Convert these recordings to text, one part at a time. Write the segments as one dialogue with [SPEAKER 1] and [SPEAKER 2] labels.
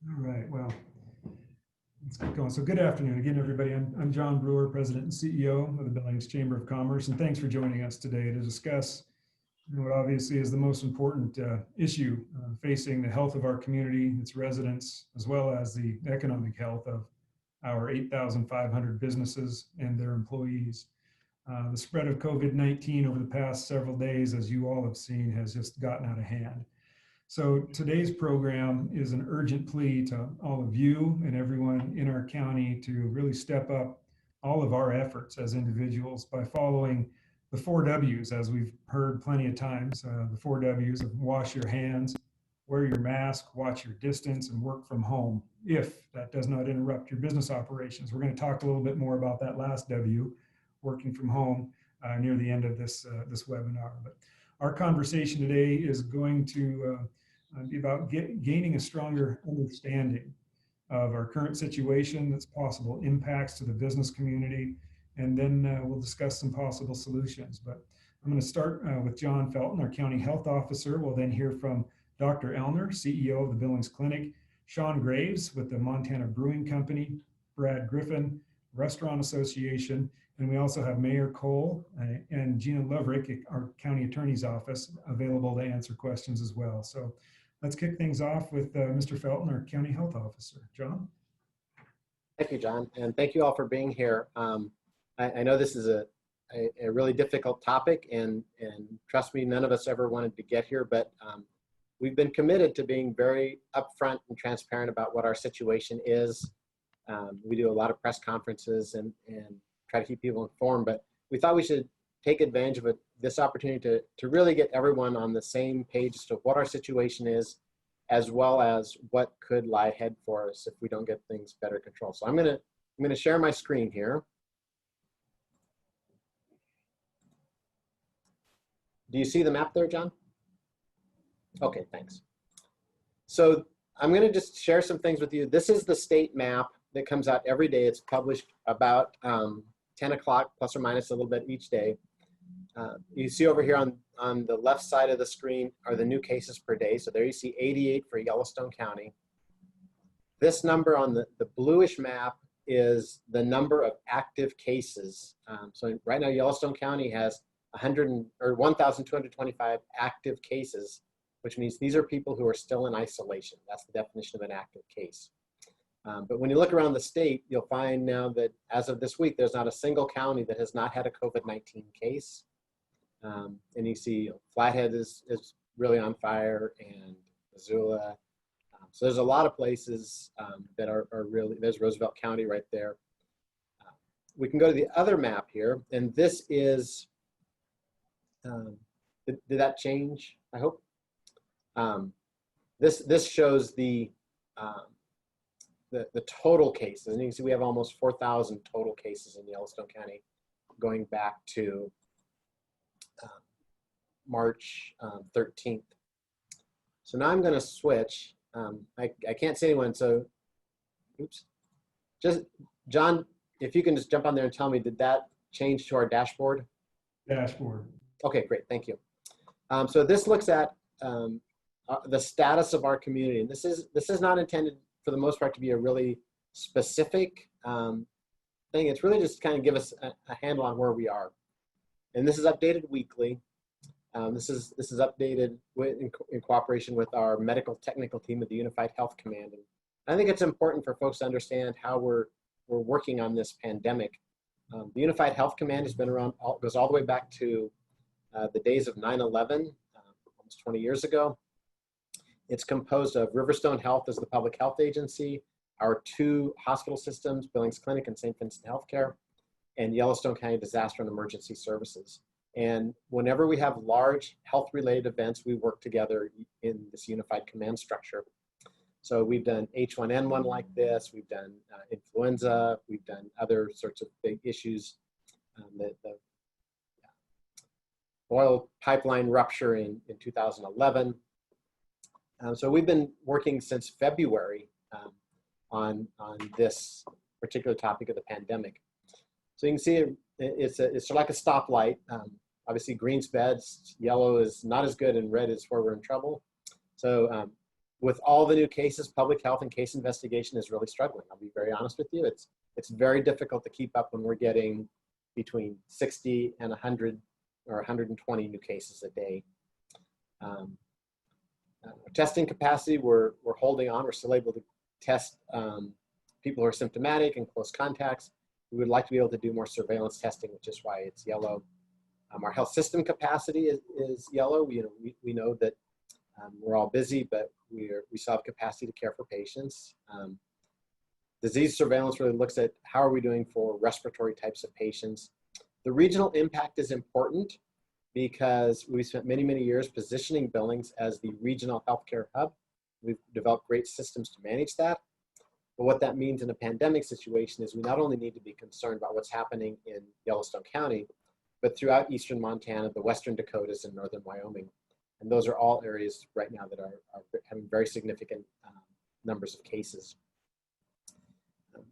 [SPEAKER 1] All right, well, let's get going. So good afternoon again, everybody. I'm John Brewer, President and CEO of the Billings Chamber of Commerce, and thanks for joining us today to discuss what obviously is the most important issue facing the health of our community, its residents, as well as the economic health of our 8,500 businesses and their employees. The spread of COVID-19 over the past several days, as you all have seen, has just gotten out of hand. So today's program is an urgent plea to all of you and everyone in our county to really step up all of our efforts as individuals by following the 4 W's, as we've heard plenty of times, the 4 W's of wash your hands, wear your mask, watch your distance, and work from home if that does not interrupt your business operations. We're going to talk a little bit more about that last W, working from home, near the end of this webinar. But our conversation today is going to be about gaining a stronger understanding of our current situation, its possible impacts to the business community, and then we'll discuss some possible solutions. But I'm going to start with John Felton, our County Health Officer. We'll then hear from Dr. Ellner, CEO of the Billings Clinic, Sean Graves with the Montana Brewing Company, Brad Griffin, Restaurant Association, and we also have Mayor Cole and Jeana Lervick, our County Attorney's Office, available to answer questions as well. So let's kick things off with Mr. Felton, our County Health Officer. John?
[SPEAKER 2] Thank you, John, and thank you all for being here. I know this is a really difficult topic, and trust me, none of us ever wanted to get here, but we've been committed to being very upfront and transparent about what our situation is. We do a lot of press conferences and try to keep people informed, but we thought we should take advantage of this opportunity to really get everyone on the same page as to what our situation is, as well as what could lie ahead for us if we don't get things better controlled. So I'm gonna share my screen here. Do you see the map there, John? Okay, thanks. So I'm gonna just share some things with you. This is the state map that comes out every day. It's published about 10 o'clock, plus or minus a little bit each day. You see over here on the left side of the screen are the new cases per day. So there you see 88 for Yellowstone County. This number on the bluish map is the number of active cases. So right now Yellowstone County has 1,225 active cases, which means these are people who are still in isolation. That's the definition of an active case. But when you look around the state, you'll find now that as of this week, there's not a single county that has not had a COVID-19 case. And you see Flathead is really on fire, and Missoula. So there's a lot of places that are really, there's Roosevelt County right there. We can go to the other map here, and this is, did that change, I hope? This shows the total cases, and you can see we have almost 4,000 total cases in Yellowstone County going back to March 13th. So now I'm going to switch. I can't see anyone, so oops. Just John, if you can just jump on there and tell me, did that change to our dashboard?
[SPEAKER 1] Dashboard.
[SPEAKER 2] Okay, great, thank you. So this looks at the status of our community, and this is not intended for the most part to be a really specific thing. It's really just to kind of give us a handle on where we are. And this is updated weekly. This is updated in cooperation with our medical technical team of the Unified Health Command. And I think it's important for folks to understand how we're working on this pandemic. The Unified Health Command has been around, goes all the way back to the days of 9/11, almost 20 years ago. It's composed of Riverstone Health as the public health agency, our 2 hospital systems, Billings Clinic and St. Vincent Healthcare, and Yellowstone County Disaster and Emergency Services. And whenever we have large health-related events, we work together in this unified command structure. So we've done H1N1 like this, we've done influenza, we've done other sorts of big issues, the oil pipeline rupture in 2011. So we've been working since February on this particular topic of the pandemic. So you can see it's sort of like a stoplight. Obviously green's bad, yellow is not as good, and red is where we're in trouble. So with all the new cases, public health and case investigation is really struggling. I'll be very honest with you. It's very difficult to keep up when we're getting between 60 and 100 or 120 new cases a day. Testing capacity, we're holding on. We're still able to test people who are symptomatic and close contacts. We would like to be able to do more surveillance testing, which is why it's yellow. Our health system capacity is yellow. We know that we're all busy, but we still have capacity to care for patients. Disease surveillance really looks at how are we doing for respiratory types of patients. The regional impact is important because we spent many, many years positioning Billings as the regional healthcare hub. We've developed great systems to manage that. But what that means in a pandemic situation is we not only need to be concerned about what's happening in Yellowstone County, but throughout eastern Montana, the western Dakotas, and northern Wyoming. And those are all areas right now that are having very significant numbers of cases.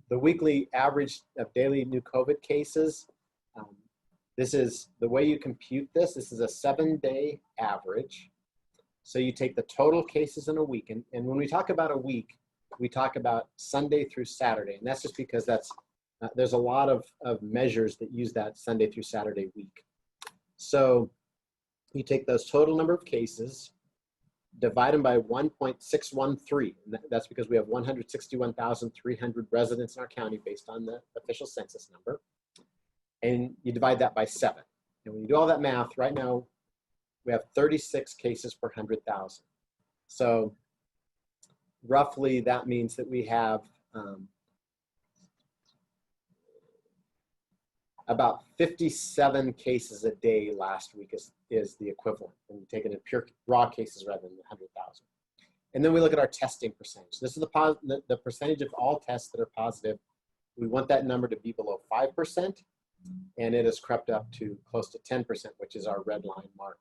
[SPEAKER 2] The weekly average of daily new COVID cases, this is the way you compute this. This is a 7-day average. So you take the total cases in a week. And when we talk about a week, we talk about Sunday through Saturday. And that's just because there's a lot of measures that use that Sunday through Saturday week. So you take those total number of cases, divide them by 1.613. And that's because we have 161,300 residents in our county based on the official census number. And you divide that by 7. And when you do all that math, right now, we have 36 cases per 100,000. So roughly that means that we have about 57 cases a day last week is the equivalent when you take it in pure raw cases rather than 100,000. And then we look at our testing percentage. This is the percentage of all tests that are positive. We want that number to be below 5%, and it has crept up to close to 10%, which is our red line mark.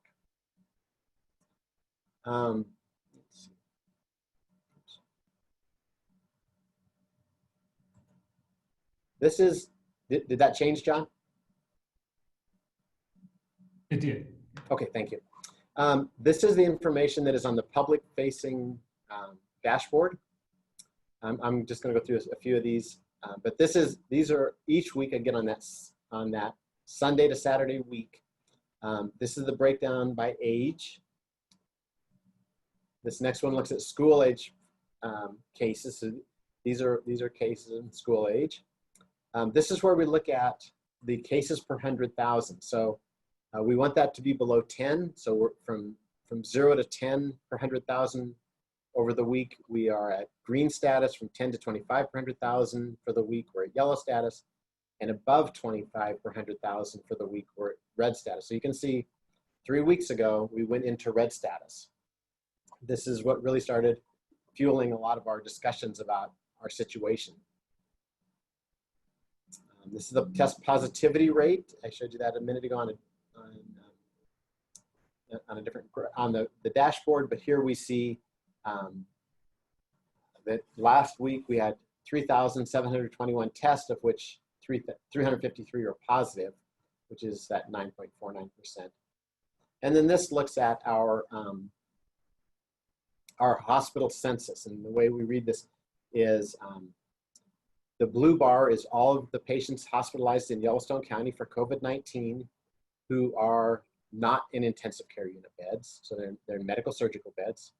[SPEAKER 2] Let's see. This is, did that change, John?
[SPEAKER 1] It did.
[SPEAKER 2] Okay, thank you. This is the information that is on the public-facing dashboard. I'm just going to go through a few of these, but these are each week again on that Sunday to Saturday week. This is the breakdown by age. This next one looks at school age cases. So these are cases in school age. This is where we look at the cases per 100,000. So we want that to be below 10. So we're from 0 to 10 per 100,000 over the week. We are at green status. From 10 to 25 per 100,000 for the week, we're at yellow status. And above 25 per 100,000 for the week, we're at red status. So you can see 3 weeks ago, we went into red status. This is what really started fueling a lot of our discussions about our situation. This is the test positivity rate. I showed you that a minute ago on the dashboard, but here we see that last week we had 3,721 tests, of which 353 are positive, which is that 9.49%. And then this looks at our hospital census, and the way we read this is the blue bar is all of the patients hospitalized in Yellowstone County for COVID-19 who are not in intensive care unit beds, so they're in medical surgical beds.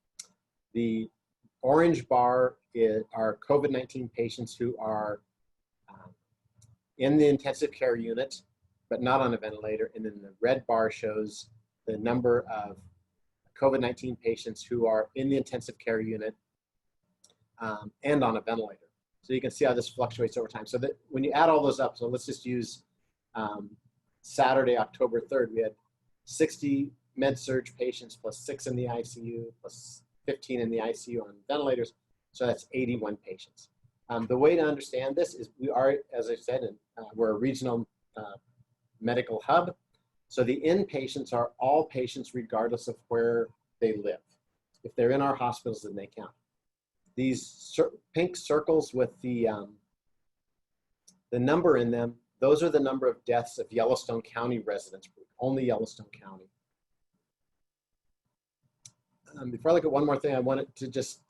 [SPEAKER 2] The orange bar are COVID-19 patients who are in the intensive care unit, but not on a ventilator. And then the red bar shows the number of COVID-19 patients who are in the intensive care unit and on a ventilator. So you can see how this fluctuates over time. So that when you add all those up, so let's just use Saturday, October 3rd, we had 60 med-surg patients plus 6 in the ICU plus 15 in the ICU on ventilators. So that's 81 patients. The way to understand this is we are, as I said, we're a regional medical hub. So the inpatients are all patients regardless of where they live. If they're in our hospitals, then they count. These pink circles with the number in them, those are the number of deaths of Yellowstone County residents, only Yellowstone County. Before I look at one more thing, I wanted to just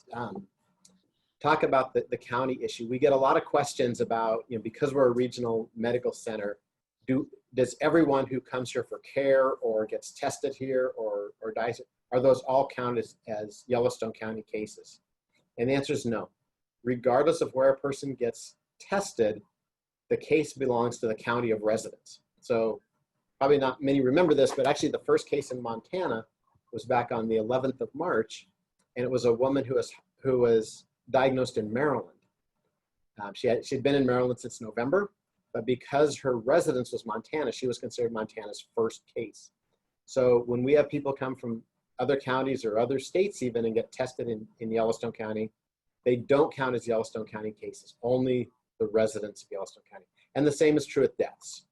[SPEAKER 2] talk about the county issue. We get a lot of questions about, because we're a regional medical center, does everyone who comes here for care or gets tested here or dies, are those all counted as Yellowstone County cases? And the answer is no. Regardless of where a person gets tested, the case belongs to the county of residence. So probably not many remember this, but actually the first case in Montana was back on the 11th of March, and it was a woman who was diagnosed in Maryland. She'd been in Maryland since November, but because her residence was Montana, she was considered Montana's first case. So when we have people come from other counties or other states even and get tested in Yellowstone County, they don't count as Yellowstone County cases, only the residents of Yellowstone County. And the same is true with deaths.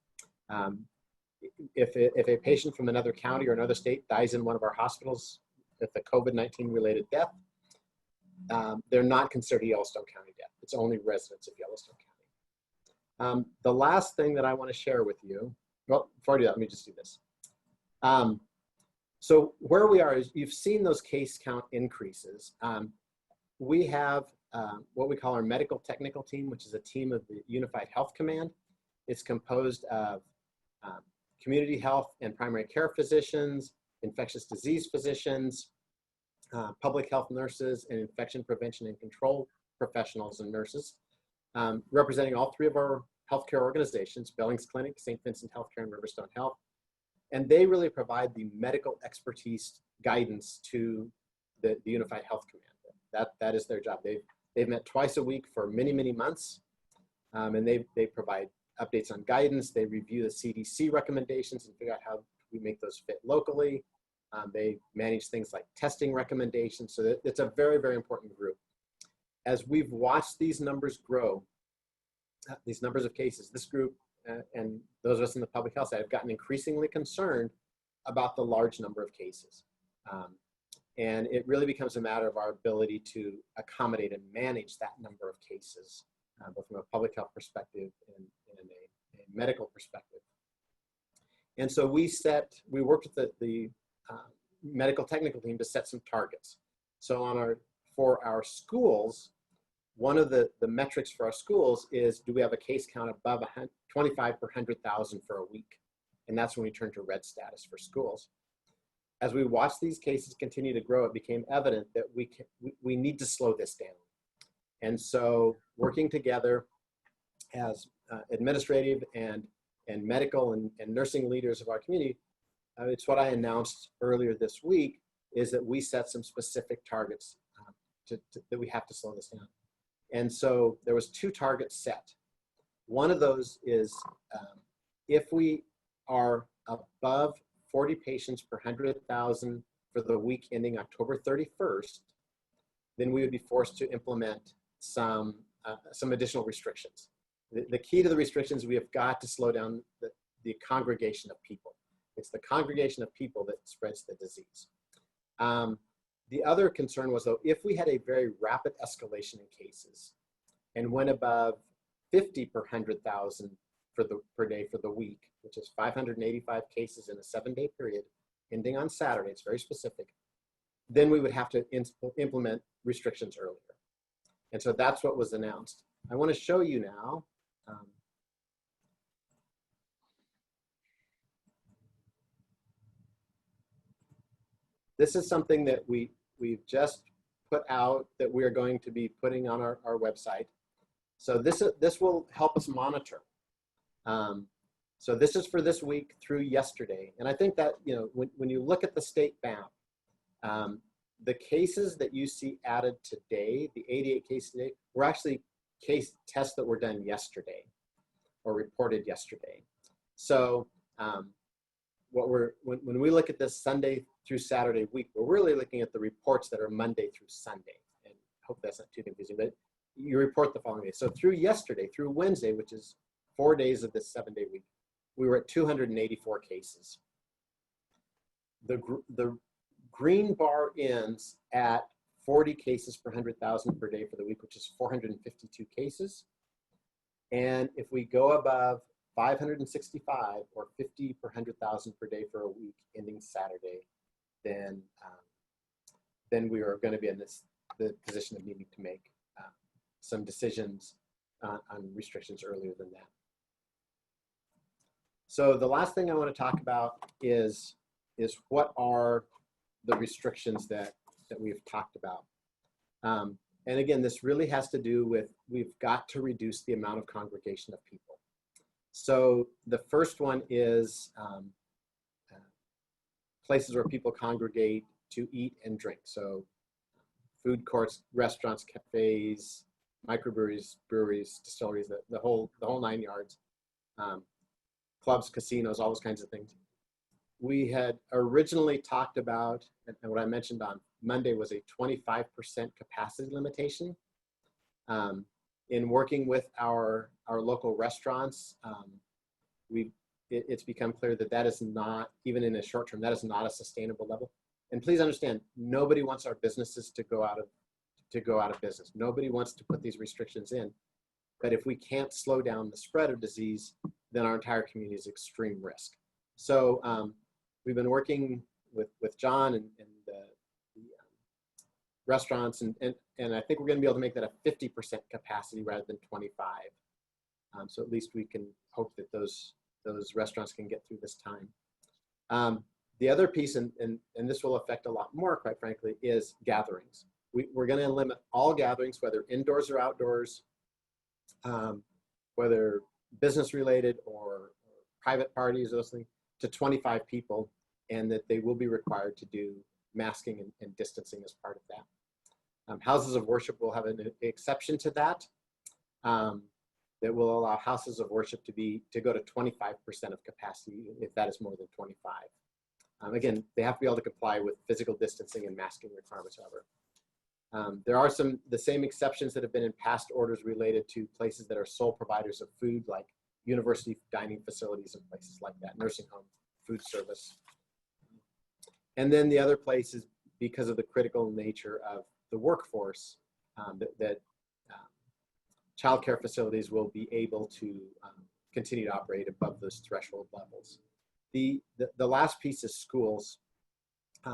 [SPEAKER 2] If a patient from another county or another state dies in one of our hospitals with a COVID-19 related death, they're not considered a Yellowstone County death. It's only residents of Yellowstone County. The last thing that I want to share with you, well, before I do that, let me just do this. So where we are is you've seen those case count increases. We have what we call our medical technical team, which is a team of the Unified Health Command. It's composed of community health and primary care physicians, infectious disease physicians, public health nurses, and infection prevention and control professionals and nurses, representing all three of our healthcare organizations, Billings Clinic, St. Vincent Healthcare, and Riverstone Health. And they really provide the medical expertise guidance to the Unified Health Command. That is their job. They've met twice a week for many, many months, and they provide updates on guidance. They review the CDC recommendations and figure out how we make those fit locally. They manage things like testing recommendations. So it's a very, very important group. As we've watched these numbers grow, these numbers of cases, this group and those of us in the public health side have gotten increasingly concerned about the large number of cases. And it really becomes a matter of our ability to accommodate and manage that number of cases, both from a public health perspective and a medical perspective. And so we worked with the medical technical team to set some targets. So for our schools, one of the metrics for our schools is, do we have a case count above 25 per 100,000 for a week? And that's when we turn to red status for schools. As we watched these cases continue to grow, it became evident that we need to slow this down. And so working together as administrative and medical and nursing leaders of our community, it's what I announced earlier this week, is that we set some specific targets that we have to slow this down. And so there was 2 targets set. One of those is if we are above 40 patients per 100,000 for the week ending October 31st, then we would be forced to implement some additional restrictions. The key to the restrictions, we have got to slow down the congregation of people. It's the congregation of people that spreads the disease. The other concern was, though, if we had a very rapid escalation in cases and went above 50 per 100,000 per day for the week, which is 585 cases in a 7-day period, ending on Saturday, it's very specific, then we would have to implement restrictions earlier. And so that's what was announced. I want to show you now. This is something that we've just put out that we are going to be putting on our website. So this will help us monitor. So this is for this week through yesterday. And I think that, when you look at the state map, the cases that you see added today, the 88 cases today, were actually case tests that were done yesterday or reported yesterday. So when we look at this Sunday through Saturday week, we're really looking at the reports that are Monday through Sunday. And I hope that's not too confusing, but you report the following day. So through yesterday, through Wednesday, which is 4 days of this 7-day week, we were at 284 cases. The green bar ends at 40 cases per 100,000 per day for the week, which is 452 cases. And if we go above 565 or 50 per 100,000 per day for a week ending Saturday, then then we are going to be in the position of needing to make some decisions on restrictions earlier than that. So the last thing I want to talk about is what are the restrictions that we've talked about. And again, this really has to do with, we've got to reduce the amount of congregation of people. So the first one is places where people congregate to eat and drink. So food courts, restaurants, cafes, microbreweries, breweries, distilleries, the whole 9 yards, clubs, casinos, all those kinds of things. We had originally talked about, and what I mentioned on Monday was a 25% capacity limitation. In working with our local restaurants, it's become clear that is not, even in the short term, that is not a sustainable level. And please understand, nobody wants our businesses to go out of business. Nobody wants to put these restrictions in. But if we can't slow down the spread of disease, then our entire community is extreme risk. So we've been working with John and the restaurants, and I think we're going to be able to make that a 50% capacity rather than 25. So at least we can hope that those restaurants can get through this time. The other piece, and this will affect a lot more, quite frankly, is gatherings. We're going to limit all gatherings, whether indoors or outdoors, whether business related or private parties, those things, to 25 people, and that they will be required to do masking and distancing as part of that. Houses of worship will have an exception to that, that will allow houses of worship to go to 25% of capacity if that is more than 25. Again, they have to be able to comply with physical distancing and masking requirements, however. There are the same exceptions that have been in past orders related to places that are sole providers of food, like university dining facilities and places like that, nursing home, food service. And then the other place is because of the critical nature of the workforce, that childcare facilities will be able to continue to operate above those threshold levels. The last piece is schools.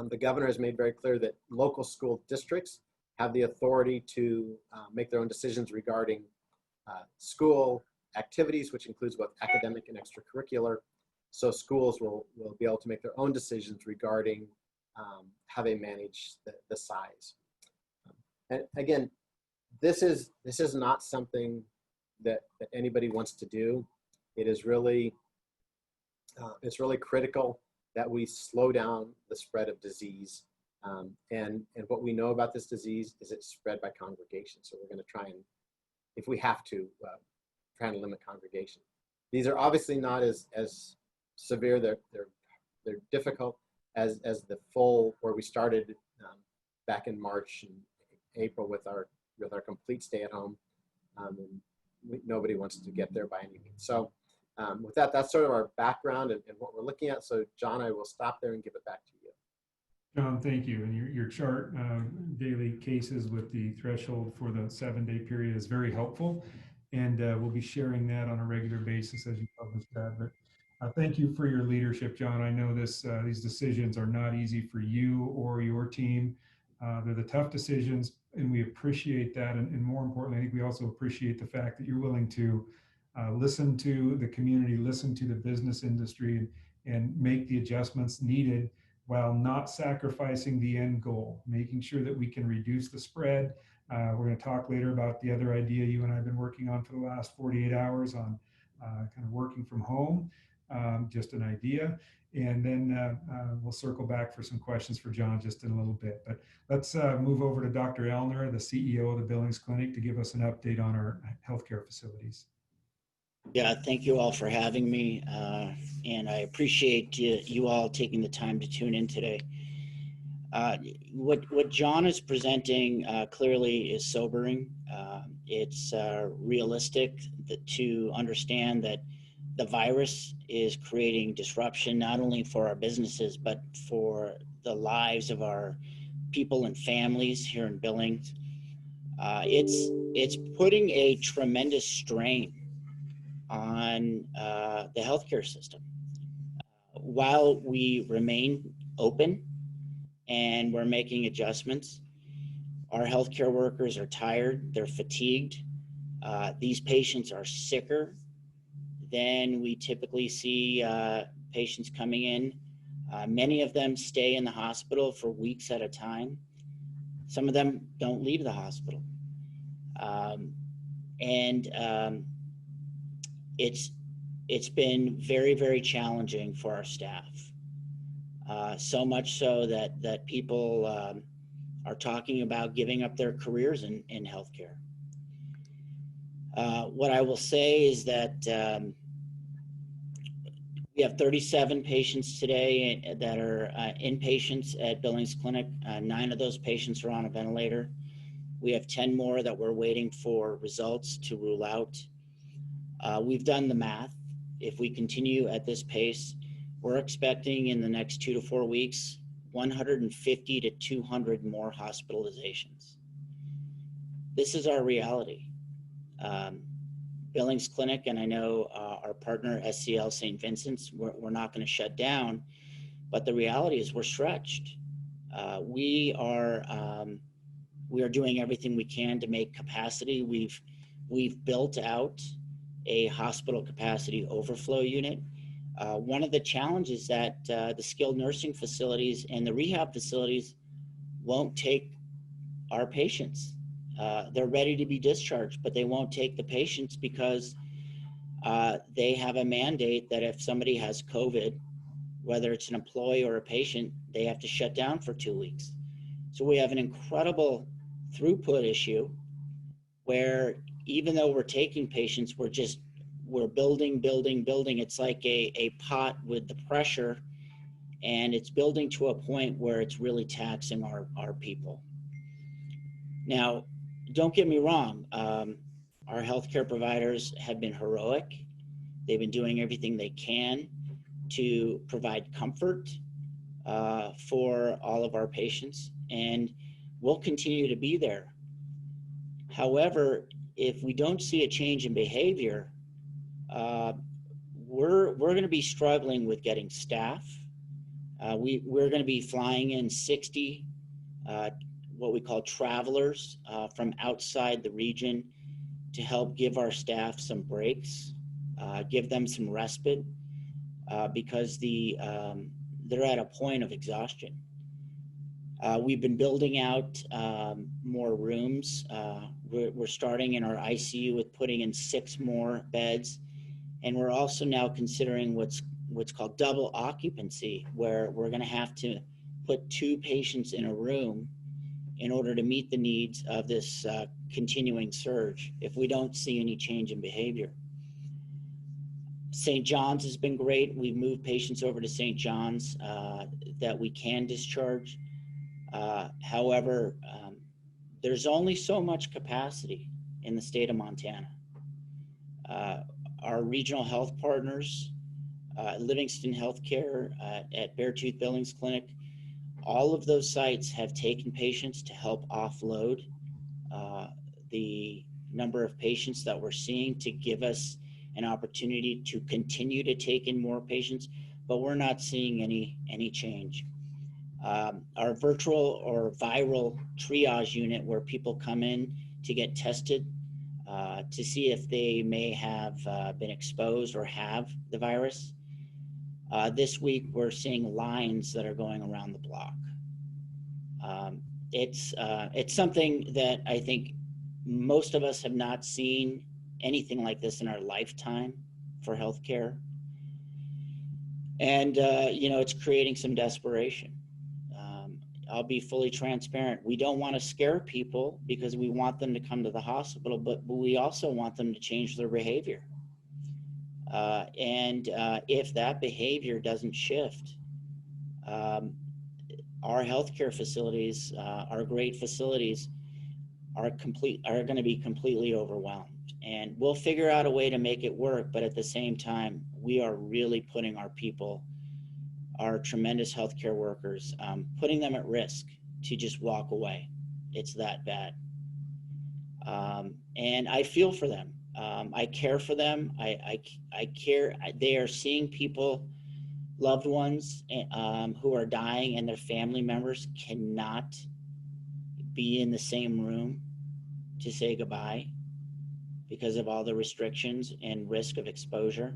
[SPEAKER 2] The governor has made very clear that local school districts have the authority to make their own decisions regarding school activities, which includes both academic and extracurricular. So schools will be able to make their own decisions regarding how they manage the size. And again, this is not something that anybody wants to do. It is really, it's really critical that we slow down the spread of disease. And what we know about this disease is it's spread by congregation. So we're going to try and, if we have to, try and limit congregation. These are obviously not as severe. They're difficult as the full, where we started back in March and April with our complete stay at home. And nobody wants to get there by any means. So with that, that's sort of our background and what we're looking at. So John, I will stop there and give it back to you.
[SPEAKER 1] John, thank you. And your chart, daily cases with the threshold for the 7-day period is very helpful. And we'll be sharing that on a regular basis as you publish that. But thank you for your leadership, John. I know these decisions are not easy for you or your team. They're the tough decisions, and we appreciate that. And more importantly, I think we also appreciate the fact that you're willing to listen to the community, listen to the business industry, and make the adjustments needed while not sacrificing the end goal, making sure that we can reduce the spread. We're going to talk later about the other idea you and I have been working on for the last 48 hours on kind of working from home, just an idea. And then we'll circle back for some questions for John just in a little bit. But let's move over to Dr. Ellner, the CEO of the Billings Clinic, to give us an update on our healthcare facilities.
[SPEAKER 3] Yeah, thank you all for having me. And I appreciate you all taking the time to tune in today. What John is presenting clearly is sobering. It's realistic to understand that the virus is creating disruption, not only for our businesses, but for the lives of our people and families here in Billings. It's putting a tremendous strain on the healthcare system. While we remain open, and we're making adjustments. Our healthcare workers are tired, they're fatigued. These patients are sicker than we typically see patients coming in. Many of them stay in the hospital for weeks at a time. Some of them don't leave the hospital. It's been very, very challenging for our staff. So much so that people are talking about giving up their careers in healthcare. What I will say is that we have 37 patients today that are inpatients at Billings Clinic. 9 of those patients are on a ventilator. We have 10 more that we're waiting for results to rule out. We've done the math. If we continue at this pace, we're expecting in the next 2 to 4 weeks, 150 to 200 more hospitalizations. This is our reality. Billings Clinic, and I know our partner SCL St. Vincent's, we're not going to shut down, but the reality is we're stretched. We are doing everything we can to make capacity. We've built out a hospital capacity overflow unit. One of the challenges that the skilled nursing facilities and the rehab facilities won't take our patients. They're ready to be discharged, but they won't take the patients because they have a mandate that if somebody has COVID, whether it's an employee or a patient, they have to shut down for 2 weeks. So we have an incredible throughput issue where even though we're taking patients, we're building. It's like a pot with the pressure, and it's building to a point where it's really taxing our people. Now, don't get me wrong, our healthcare providers have been heroic. They've been doing everything they can to provide comfort for all of our patients, and we'll continue to be there. However, if we don't see a change in behavior, we're going to be struggling with getting staff. We're going to be flying in 60 what we call travelers from outside the region to help give our staff some breaks, give them some respite, because they're at a point of exhaustion. We've been building out more rooms. We're starting in our ICU with putting in 6 more beds, and we're also now considering what's called double occupancy, where we're going to have to put 2 patients in a room in order to meet the needs of this continuing surge if we don't see any change in behavior. St. John's has been great. We've moved patients over to St. John's that we can discharge. However, there's only so much capacity in the state of Montana. Our regional health partners, Livingston Healthcare at Beartooth Billings Clinic, all of those sites have taken patients to help offload the number of patients that we're seeing to give us an opportunity to continue to take in more patients, but we're not seeing any change. Our virtual or viral triage unit, where people come in to get tested to see if they may have been exposed or have the virus. This week, we're seeing lines that are going around the block. It's something that I think most of us have not seen anything like this in our lifetime for healthcare. And, it's creating some desperation. I'll be fully transparent. We don't want to scare people because we want them to come to the hospital, but we also want them to change their behavior. And if that behavior doesn't shift, our healthcare facilities, our great facilities, are going to be completely overwhelmed. And we'll figure out a way to make it work, but at the same time, we are really putting our people, our tremendous healthcare workers, putting them at risk to just walk away. It's that bad. And I feel for them. I care for them. I care. They are seeing people loved ones who are dying and their family members cannot be in the same room to say goodbye because of all the restrictions and risk of exposure.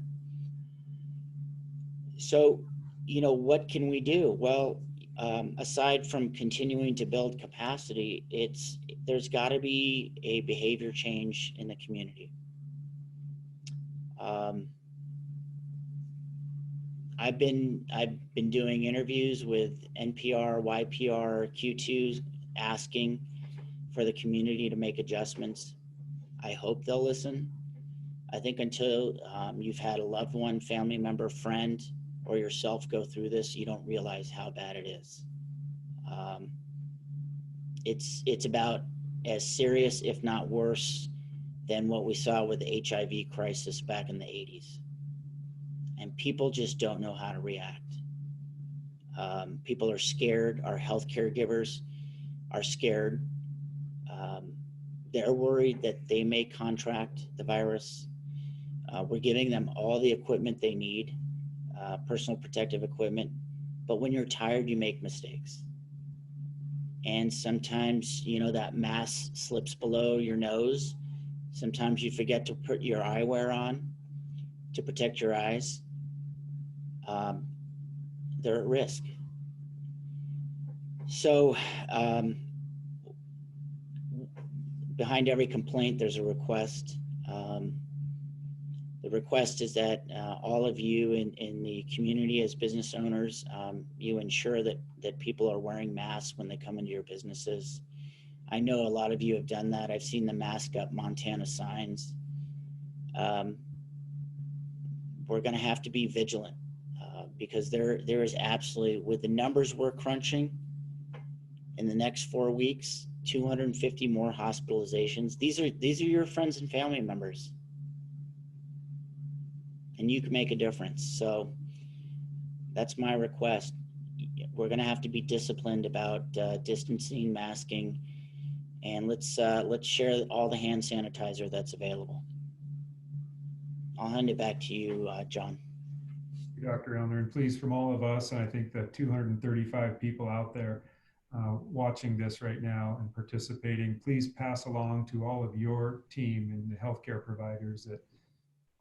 [SPEAKER 3] So, what can we do? Well, aside from continuing to build capacity, there's got to be a behavior change in the community. I've been doing interviews with NPR, YPR, Q2s, asking for the community to make adjustments. I hope they'll listen. I think until you've had a loved one, family member, friend, or yourself go through this, you don't realize how bad it is. It's about as serious, if not worse, than what we saw with the HIV crisis back in the 80s. And people just don't know how to react. People are scared. Our health caregivers are scared. They're worried that they may contract the virus. We're giving them all the equipment they need, personal protective equipment. But when you're tired, you make mistakes. And sometimes, that mask slips below your nose. Sometimes you forget to put your eyewear on to protect your eyes. They're at risk. So behind every complaint, there's a request. The request is that all of you in the community as business owners, you ensure that people are wearing masks when they come into your businesses. I know a lot of you have done that. I've seen the Mask Up Montana signs. We're going to have to be vigilant because there is absolutely, with the numbers we're crunching in the next 4 weeks, 250 more hospitalizations. These are your friends and family members, and you can make a difference. So that's my request. We're going to have to be disciplined about distancing, masking, and let's share all the hand sanitizer that's available. I'll hand it back to you, John.
[SPEAKER 1] Dr. Ellner, and please, from all of us, and I think the 235 people out there watching this right now and participating, please pass along to all of your team and the healthcare providers that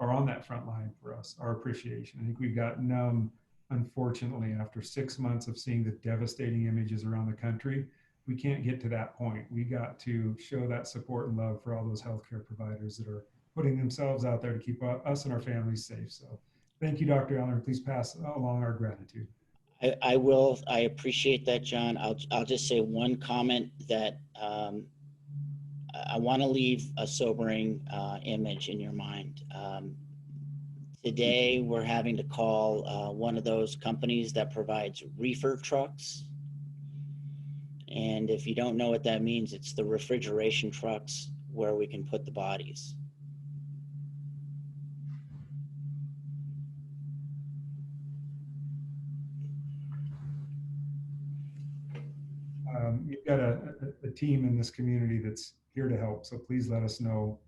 [SPEAKER 1] are on that front line for us our appreciation. I think we've got numb, unfortunately, after 6 months of seeing the devastating images around the country. We can't get to that point. We got to show that support and love for all those healthcare providers that are putting themselves out there to keep us and our families safe. So thank you, Dr. Ellner. Please pass along our gratitude.
[SPEAKER 3] I will. I appreciate that, John. I'll just say one comment that I want to leave a sobering image in your mind. Today, we're having to call one of those companies that provides reefer trucks. And if you don't know what that means, it's the refrigeration trucks where we can put the bodies.
[SPEAKER 1] You've got a team in this community that's here to help. So please let us know.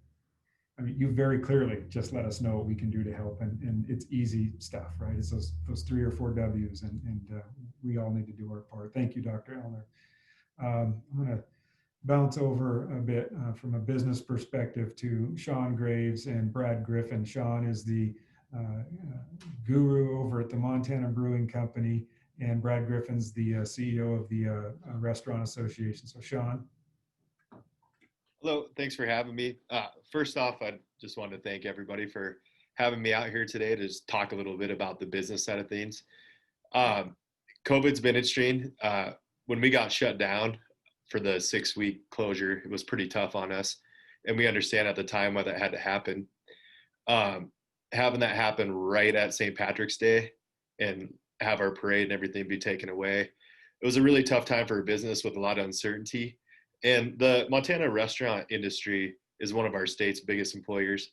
[SPEAKER 1] I mean, you very clearly just let us know what we can do to help, and it's easy stuff, right? It's those 3 or 4 W's, and we all need to do our part. Thank you, Dr. Ellner. I'm going to bounce over a bit from a business perspective to Sean Graves and Brad Griffin. Sean is the guru over at the Montana Brewing Company, and Brad Griffin's the CEO of the Restaurant Association. So Sean.
[SPEAKER 4] Hello, thanks for having me. First off, I just wanted to thank everybody for having me out here today to just talk a little bit about the business side of things. COVID's been interesting. When we got shut down for the 6-week closure, it was pretty tough on us. And we understand at the time why that had to happen. Having that happen right at St. Patrick's Day and have our parade and everything be taken away, it was a really tough time for a business with a lot of uncertainty. And the Montana restaurant industry is one of our state's biggest employers.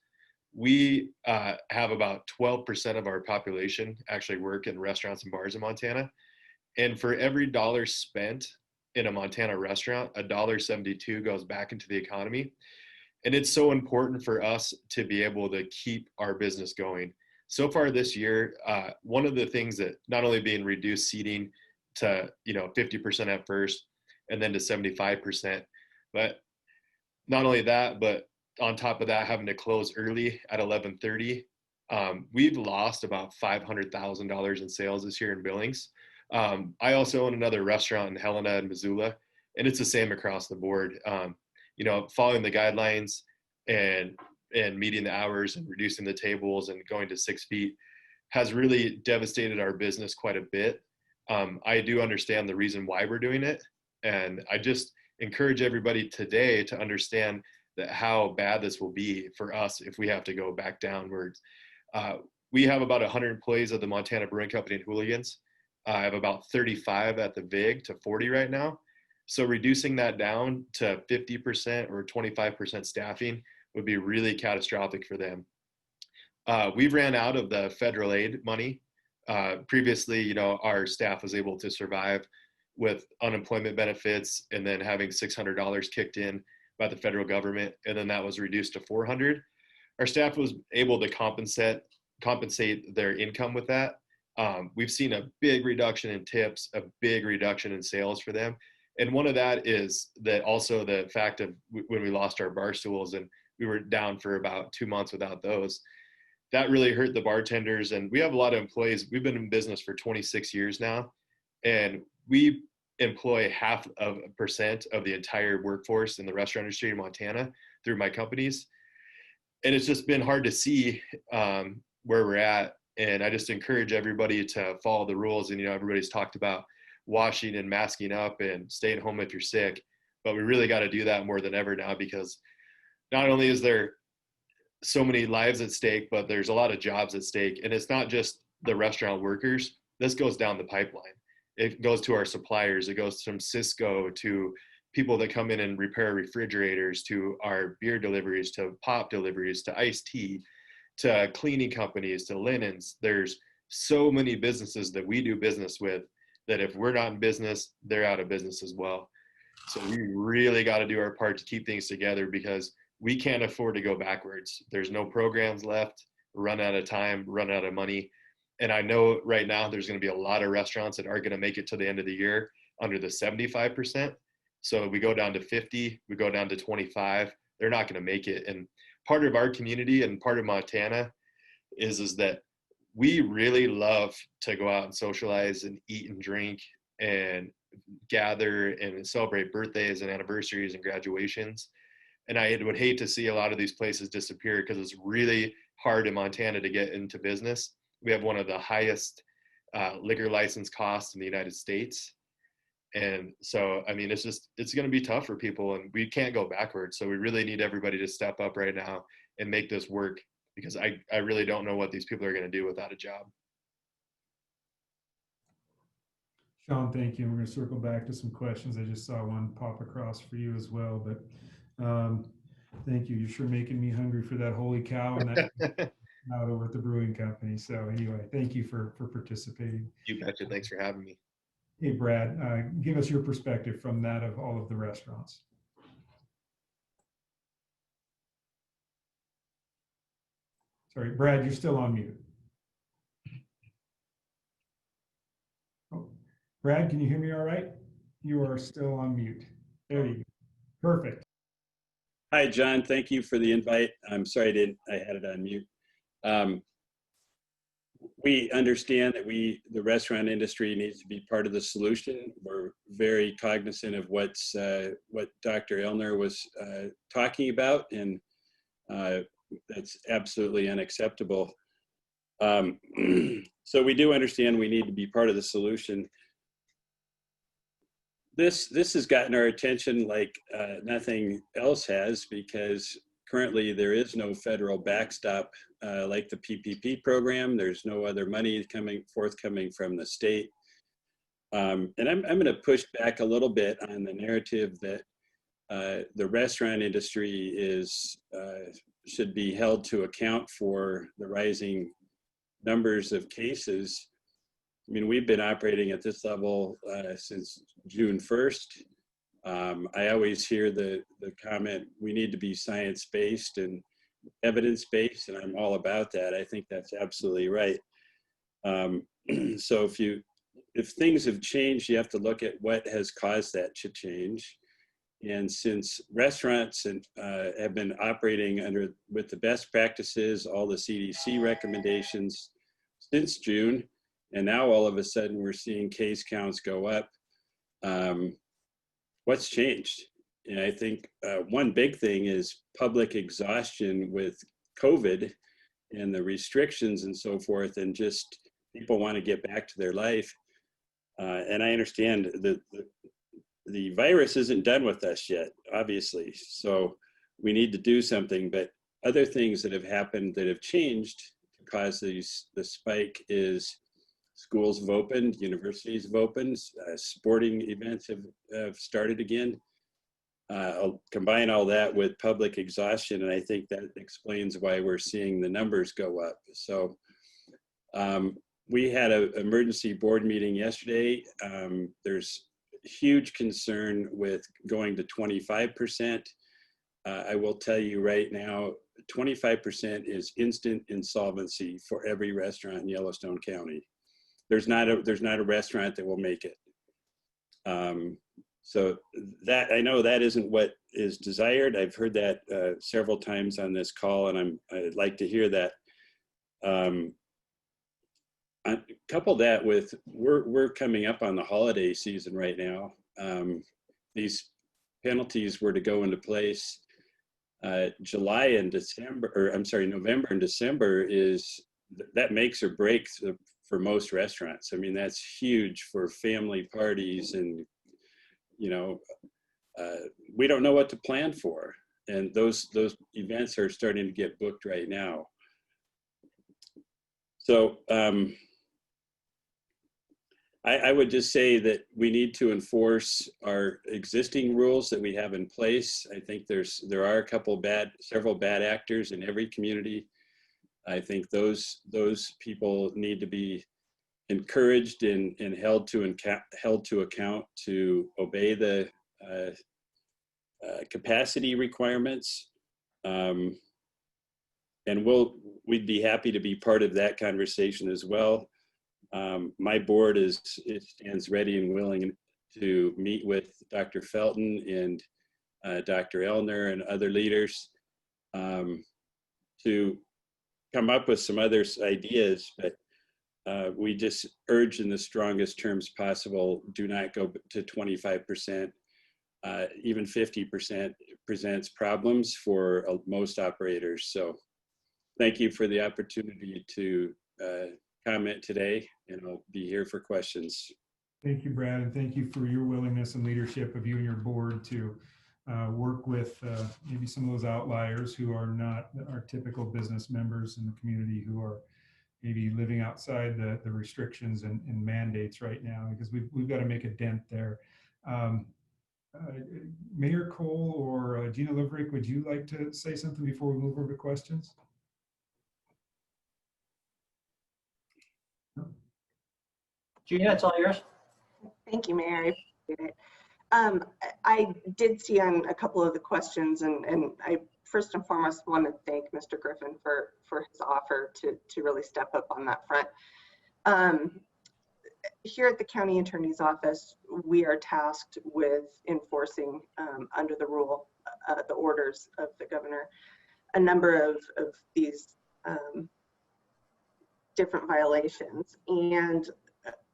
[SPEAKER 4] We have about 12% of our population actually work in restaurants and bars in Montana. And for every dollar spent in a Montana restaurant, $1.72 goes back into the economy. And it's so important for us to be able to keep our business going. so far this year, one of the things that not only being reduced seating to 50% at first and then to 75%, but not only that, but on top of that, having to close early at 11:30, we've lost about $500,000 in sales this year in Billings. I also own another restaurant in Helena and Missoula, and it's the same across the board. Following the guidelines and meeting the hours and reducing the tables and going to 6 feet has really devastated our business quite a bit. I do understand the reason why we're doing it, and I just encourage everybody today to understand that how bad this will be for us if we have to go back downwards. We have about 100 employees at the Montana Brewing Company and Hooligans. I have about 35 at the VIG to 40 right now. So reducing that down to 50% or 25% staffing would be really catastrophic for them. We've ran out of the federal aid money. Previously, our staff was able to survive with unemployment benefits and then having $600 kicked in by the federal government, and then that was reduced to $400. Our staff was able to compensate their income with that. We've seen a big reduction in tips, a big reduction in sales for them. And one of that is that also the fact of when we lost our bar stools and we were down for about 2 months without those, that really hurt the bartenders. And we have a lot of employees. We've been in business for 26 years now, and we employ 0.5% of the entire workforce in the restaurant industry in Montana through my companies. And it's just been hard to see where we're at. And I just encourage everybody to follow the rules. And, everybody's talked about washing and masking up and staying home if you're sick, but we really got to do that more than ever now, because not only is there so many lives at stake, but there's a lot of jobs at stake. And it's not just the restaurant workers. This goes down the pipeline. It goes to our suppliers. It goes from Cisco to people that come in and repair refrigerators, to our beer deliveries, to pop deliveries, to iced tea, to cleaning companies, to linens. There's so many businesses that we do business with that if we're not in business, they're out of business as well. So we really got to do our part to keep things together, because we can't afford to go backwards. There's no programs left, run out of time, run out of money. And I know right now there's going to be a lot of restaurants that aren't going to make it to the end of the year under the 75%. So we go down to 50, we go down to 25, they're not going to make it. And part of our community and part of Montana is that we really love to go out and socialize and eat and drink and gather and celebrate birthdays and anniversaries and graduations. And I would hate to see a lot of these places disappear, because it's really hard in Montana to get into business. We have one of the highest liquor license costs in the United States. And so, it's going to be tough for people, and we can't go backwards. So we really need everybody to step up right now and make this work, because I really don't know what these people are going to do without a job.
[SPEAKER 1] Sean, thank you. We're going to circle back to some questions. I just saw one pop across for you as well, but thank you. You're sure making me hungry for that holy cow and that out over at the Brewing Company. So anyway, thank you for participating.
[SPEAKER 4] You betcha. Thanks for having me.
[SPEAKER 1] Hey, Brad, give us your perspective from that of all of the restaurants. Sorry, Brad, you're still on mute. Oh, Brad, can you hear me all right? You are still on mute. There you go. Perfect.
[SPEAKER 5] Hi, John. Thank you for the invite. I'm sorry I had it on mute. We understand that the restaurant industry needs to be part of the solution. We're very cognizant of what Dr. Ellner was talking about, and that's absolutely unacceptable. So we do understand we need to be part of the solution. This has gotten our attention like nothing else has, because currently there is no federal backstop like the PPP program. There's no other money forthcoming from the state. And I'm going to push back a little bit on the narrative that the restaurant industry should be held to account for the rising numbers of cases. I mean, we've been operating at this level since June 1st. I always hear the comment, we need to be science-based, and evidence-based, and I'm all about that. I think that's absolutely right. So if things have changed, you have to look at what has caused that to change. And since restaurants have been operating with the best practices, all the CDC recommendations since June, and now all of a sudden we're seeing case counts go up, what's changed? And I think one big thing is public exhaustion with COVID and the restrictions and so forth, and just people want to get back to their life. And I understand that the virus isn't done with us yet, obviously. So we need to do something, but other things that have happened that have changed to cause the spike is schools have opened, universities have opened, sporting events have started again. I'll combine all that with public exhaustion, and I think that explains why we're seeing the numbers go up. So we had an emergency board meeting yesterday. There's huge concern with going to 25%. I will tell you right now, 25% is instant insolvency for every restaurant in Yellowstone County. There's not a restaurant that will make it. So that, I know that isn't what is desired. I've heard that several times on this call, and I'd like to hear that. Couple that with we're coming up on the holiday season right now. These penalties were to go into place July and December, or I'm sorry, November and December that makes or breaks for most restaurants. I mean, that's huge for family parties, and we don't know what to plan for, and those events are starting to get booked right now. So I would just say that we need to enforce our existing rules that we have in place. I think there are several bad actors in every community. I think those people need to be encouraged and held to account to obey the capacity requirements. And we'd be happy to be part of that conversation as well. My board stands ready and willing to meet with Dr. Felton and Dr. Ellner and other leaders to come up with some other ideas, but we just urge in the strongest terms possible, do not go to 25%. Even 50% presents problems for most operators. So thank you for the opportunity to comment today, and I'll be here for questions.
[SPEAKER 1] Thank you, Brad, and thank you for your willingness and leadership of you and your board to work with maybe some of those outliers who are not our typical business members in the community, who are maybe living outside the restrictions and mandates right now, because we've got to make a dent there. Mayor Cole or Jeana Lervick, would you like to say something before we move over to questions?
[SPEAKER 6] Jeana, it's all yours.
[SPEAKER 7] Thank you, Mayor. I appreciate it. I did see on a couple of the questions, and I first and foremost want to thank Mr. Griffin for his offer to really step up on that front. Here at the County Attorney's Office, we are tasked with enforcing under the rule, the orders of the governor, a number of these different violations. And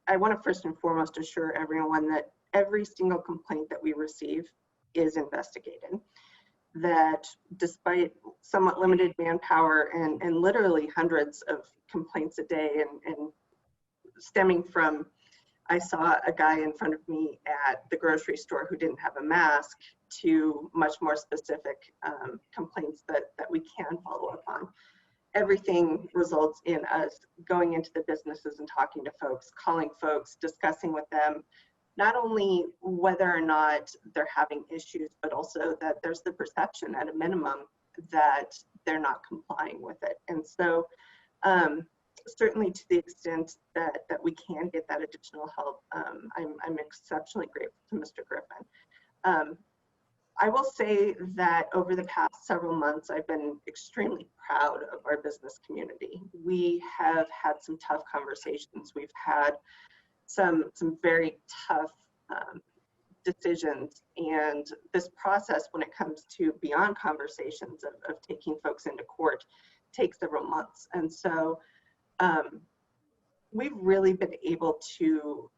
[SPEAKER 7] I want to first and foremost assure everyone that every single complaint that we receive is investigated. That despite somewhat limited manpower and literally hundreds of complaints a day, and stemming from, I saw a guy in front of me at the grocery store who didn't have a mask, to much more specific complaints that we can follow up on. Everything results in us going into the businesses and talking to folks, calling folks, discussing with them, not only whether or not they're having issues, but also that there's the perception at a minimum that they're not complying with it. And so certainly to the extent that we can get that additional help, I'm exceptionally grateful to Mr. Griffin. I will say that over the past several months, I've been extremely proud of our business community. We have had some tough conversations. We've had some very tough decisions, and this process, when it comes to beyond conversations of taking folks into court, takes several months. And so we've really been able to,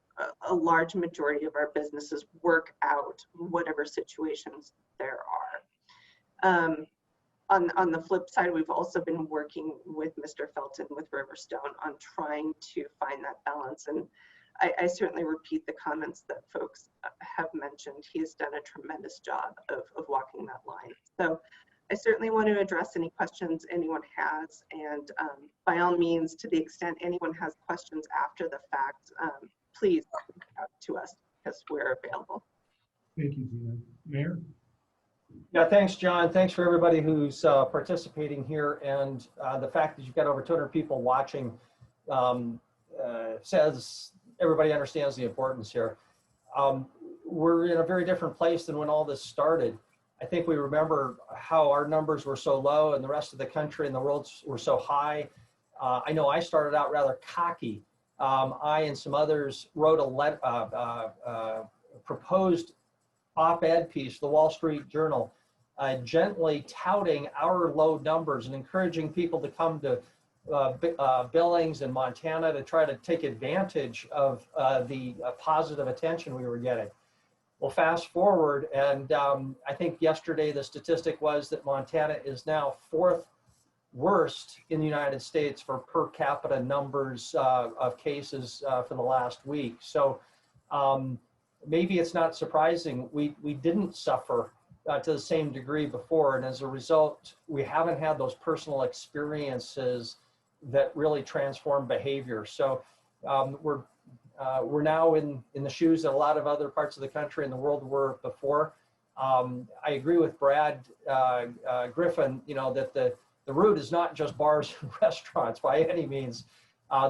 [SPEAKER 7] a large majority of our businesses, work out whatever situations there are. On the flip side, we've also been working with Mr. Felton with Riverstone on trying to find that balance. And I certainly repeat the comments that folks have mentioned. He has done a tremendous job of walking that line. So I certainly want to address any questions anyone has. And by all means, to the extent anyone has questions after the fact, please reach out to us because we're available.
[SPEAKER 1] Thank you, Jeana. Mayor?
[SPEAKER 6] Yeah, thanks, John. Thanks for everybody who's participating here. And the fact that you've got over 200 people watching says everybody understands the importance here. We're in a very different place than when all this started. I think we remember how our numbers were so low and the rest of the country and the world were so high. I know I started out rather cocky. I and some others wrote a proposed op-ed piece, the Wall Street Journal, gently touting our low numbers and encouraging people to come to Billings and Montana to try to take advantage of the positive attention we were getting. Well, fast forward, and I think yesterday the statistic was that Montana is now 4th worst in the United States for per capita numbers of cases for the last week. So maybe it's not surprising we didn't suffer to the same degree before, and as a result, we haven't had those personal experiences that really transform behavior. So we're now in the shoes that a lot of other parts of the country and the world were before. I agree with Brad Griffin, that the root is not just bars and restaurants by any means.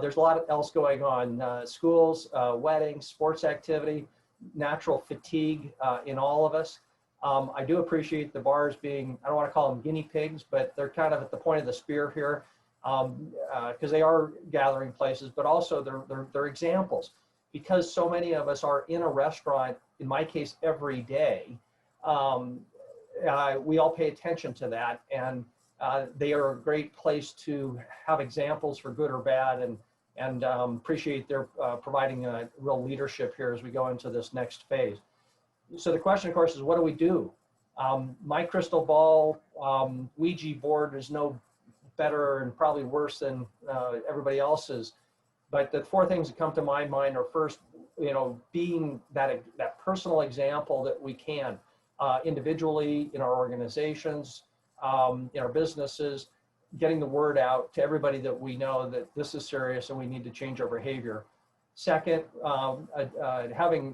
[SPEAKER 6] There's a lot else going on, schools, weddings, sports activity, natural fatigue in all of us. I do appreciate the bars being, I don't want to call them guinea pigs, but they're kind of at the point of the spear here because they are gathering places, but also they're examples. Because so many of us are in a restaurant, in my case, every day, we all pay attention to that, and they are a great place to have examples for good or bad, and appreciate their providing a real leadership here as we go into this next phase. So the question, of course, is what do we do? My crystal ball Ouija board is no better and probably worse than everybody else's. But the 4 things that come to my mind are first, being that personal example that we can individually in our organizations, in our businesses, getting the word out to everybody that we know that this is serious and we need to change our behavior. Second,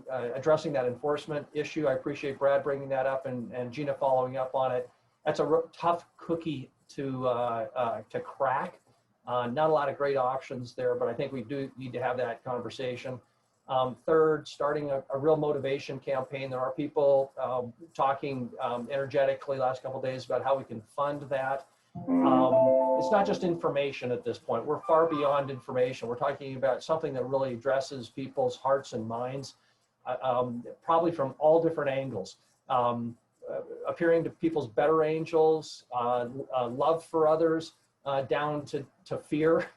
[SPEAKER 6] addressing that enforcement issue. I appreciate Brad bringing that up and Jeana following up on it. That's a tough cookie to crack. Not a lot of great options there, but I think we do need to have that conversation. Third, starting a real motivation campaign. There are people talking energetically last couple of days about how we can fund that. It's not just information at this point. We're far beyond information. We're talking about something that really addresses people's hearts and minds, probably from all different angles. Appearing to people's better angels, love for others, down to fear,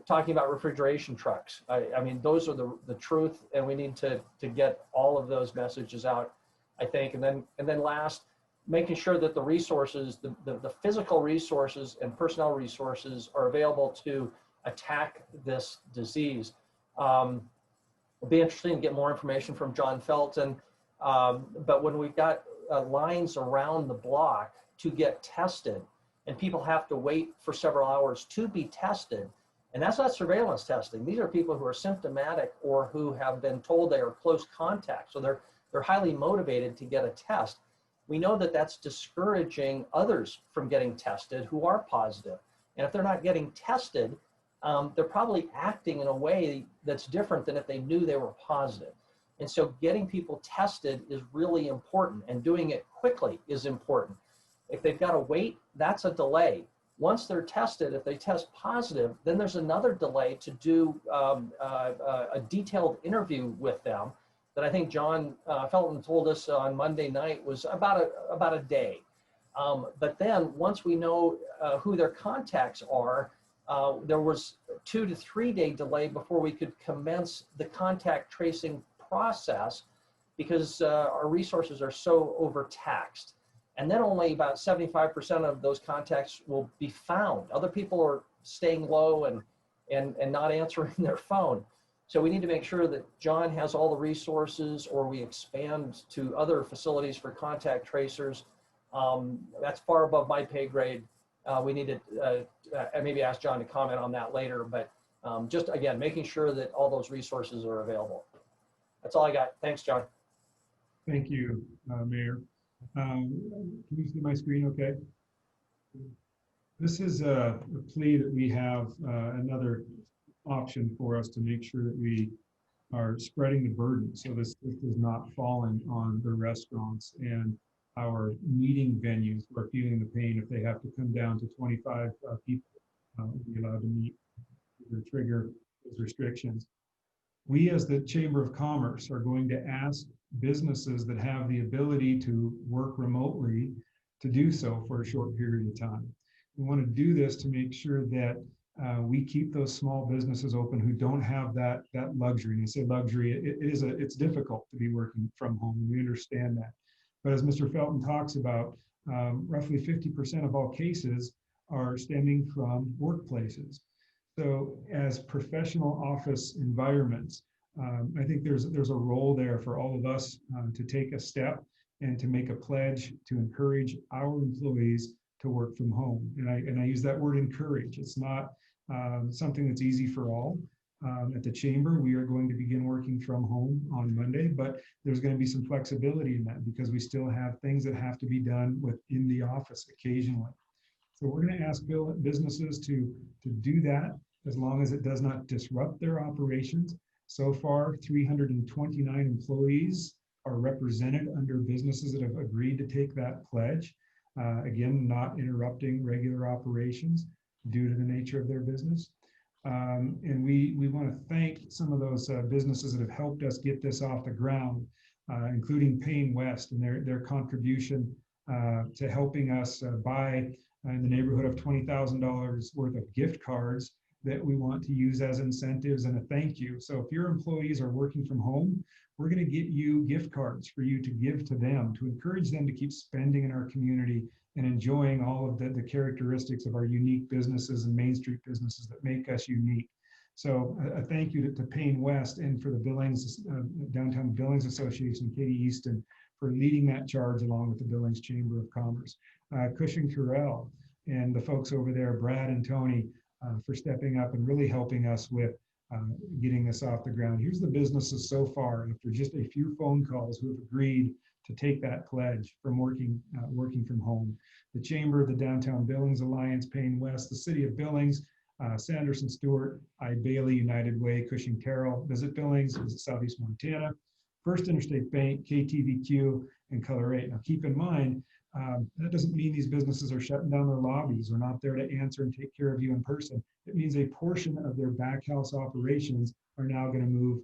[SPEAKER 6] talking about refrigeration trucks. I mean, those are the truth, and we need to get all of those messages out, I think. And then last, making sure that the resources, the physical resources and personnel resources are available to attack this disease. It'll be interesting to get more information from John Felton, but when we've got lines around the block to get tested, and people have to wait for several hours to be tested, and that's not surveillance testing. These are people who are symptomatic or who have been told they are close contact, so they're highly motivated to get a test. We know that that's discouraging others from getting tested who are positive. And if they're not getting tested, they're probably acting in a way that's different than if they knew they were positive. And so getting people tested is really important, and doing it quickly is important. If they've got to wait, that's a delay. Once they're tested, if they test positive, then there's another delay to do a detailed interview with them that I think John Felton told us on Monday night was about a day. But then once we know who their contacts are, there was 2 to 3 day delay before we could commence the contact tracing process, because our resources are so overtaxed. And then only about 75% of those contacts will be found. Other people are staying low and not answering their phone. So we need to make sure that John has all the resources, or we expand to other facilities for contact tracers. That's far above my pay grade. We need to maybe ask John to comment on that later, but just again, making sure that all those resources are available. That's all I got. Thanks, John.
[SPEAKER 1] Thank you, Mayor. Can you see my screen okay? This is a plea that we have, another option for us to make sure that we are spreading the burden. So this is not falling on the restaurants and our meeting venues who are feeling the pain if they have to come down to 25 people be allowed to meet to trigger those restrictions. We as the Chamber of Commerce are going to ask businesses that have the ability to work remotely to do so for a short period of time. We want to do this to make sure that we keep those small businesses open who don't have that luxury. And I say luxury, it's difficult to be working from home, and we understand that. But as Mr. Felton talks about, roughly 50% of all cases are stemming from workplaces. So as professional office environments, I think there's a role there for all of us to take a step and to make a pledge to encourage our employees to work from home. And I use that word encourage. It's not something that's easy for all. At the Chamber, we are going to begin working from home on Monday, but there's going to be some flexibility in that because we still have things that have to be done within the office occasionally. So we're going to ask businesses to do that as long as it does not disrupt their operations. So far, 329 employees are represented under businesses that have agreed to take that pledge. Again, not interrupting regular operations due to the nature of their business. And we want to thank some of those businesses that have helped us get this off the ground, including Payne West and their contribution to helping us buy in the neighborhood of $20,000 worth of gift cards that we want to use as incentives and a thank you. So if your employees are working from home, we're going to get you gift cards for you to give to them, to encourage them to keep spending in our community and enjoying all of the characteristics of our unique businesses and Main Street businesses that make us unique. So a thank you to Payne West and for the Billings, Downtown Billings Association, Katie Easton, for leading that charge along with the Billings Chamber of Commerce. Cushing Terrell and the folks over there, Brad and Tony, for stepping up and really helping us with getting this off the ground. Here's the businesses so far, after just a few phone calls, who have agreed to take that pledge from working from home. The Chamber, the Downtown Billings Alliance, Payne West, the City of Billings, Sanderson Stewart, I Bailey, United Way, Cushing Terrell, Visit Billings, Visit Southeast Montana, First Interstate Bank, KTVQ, and Color 8. Now keep in mind, that doesn't mean these businesses are shutting down their lobbies or not there to answer and take care of you in person. It means a portion of their back house operations are now going to move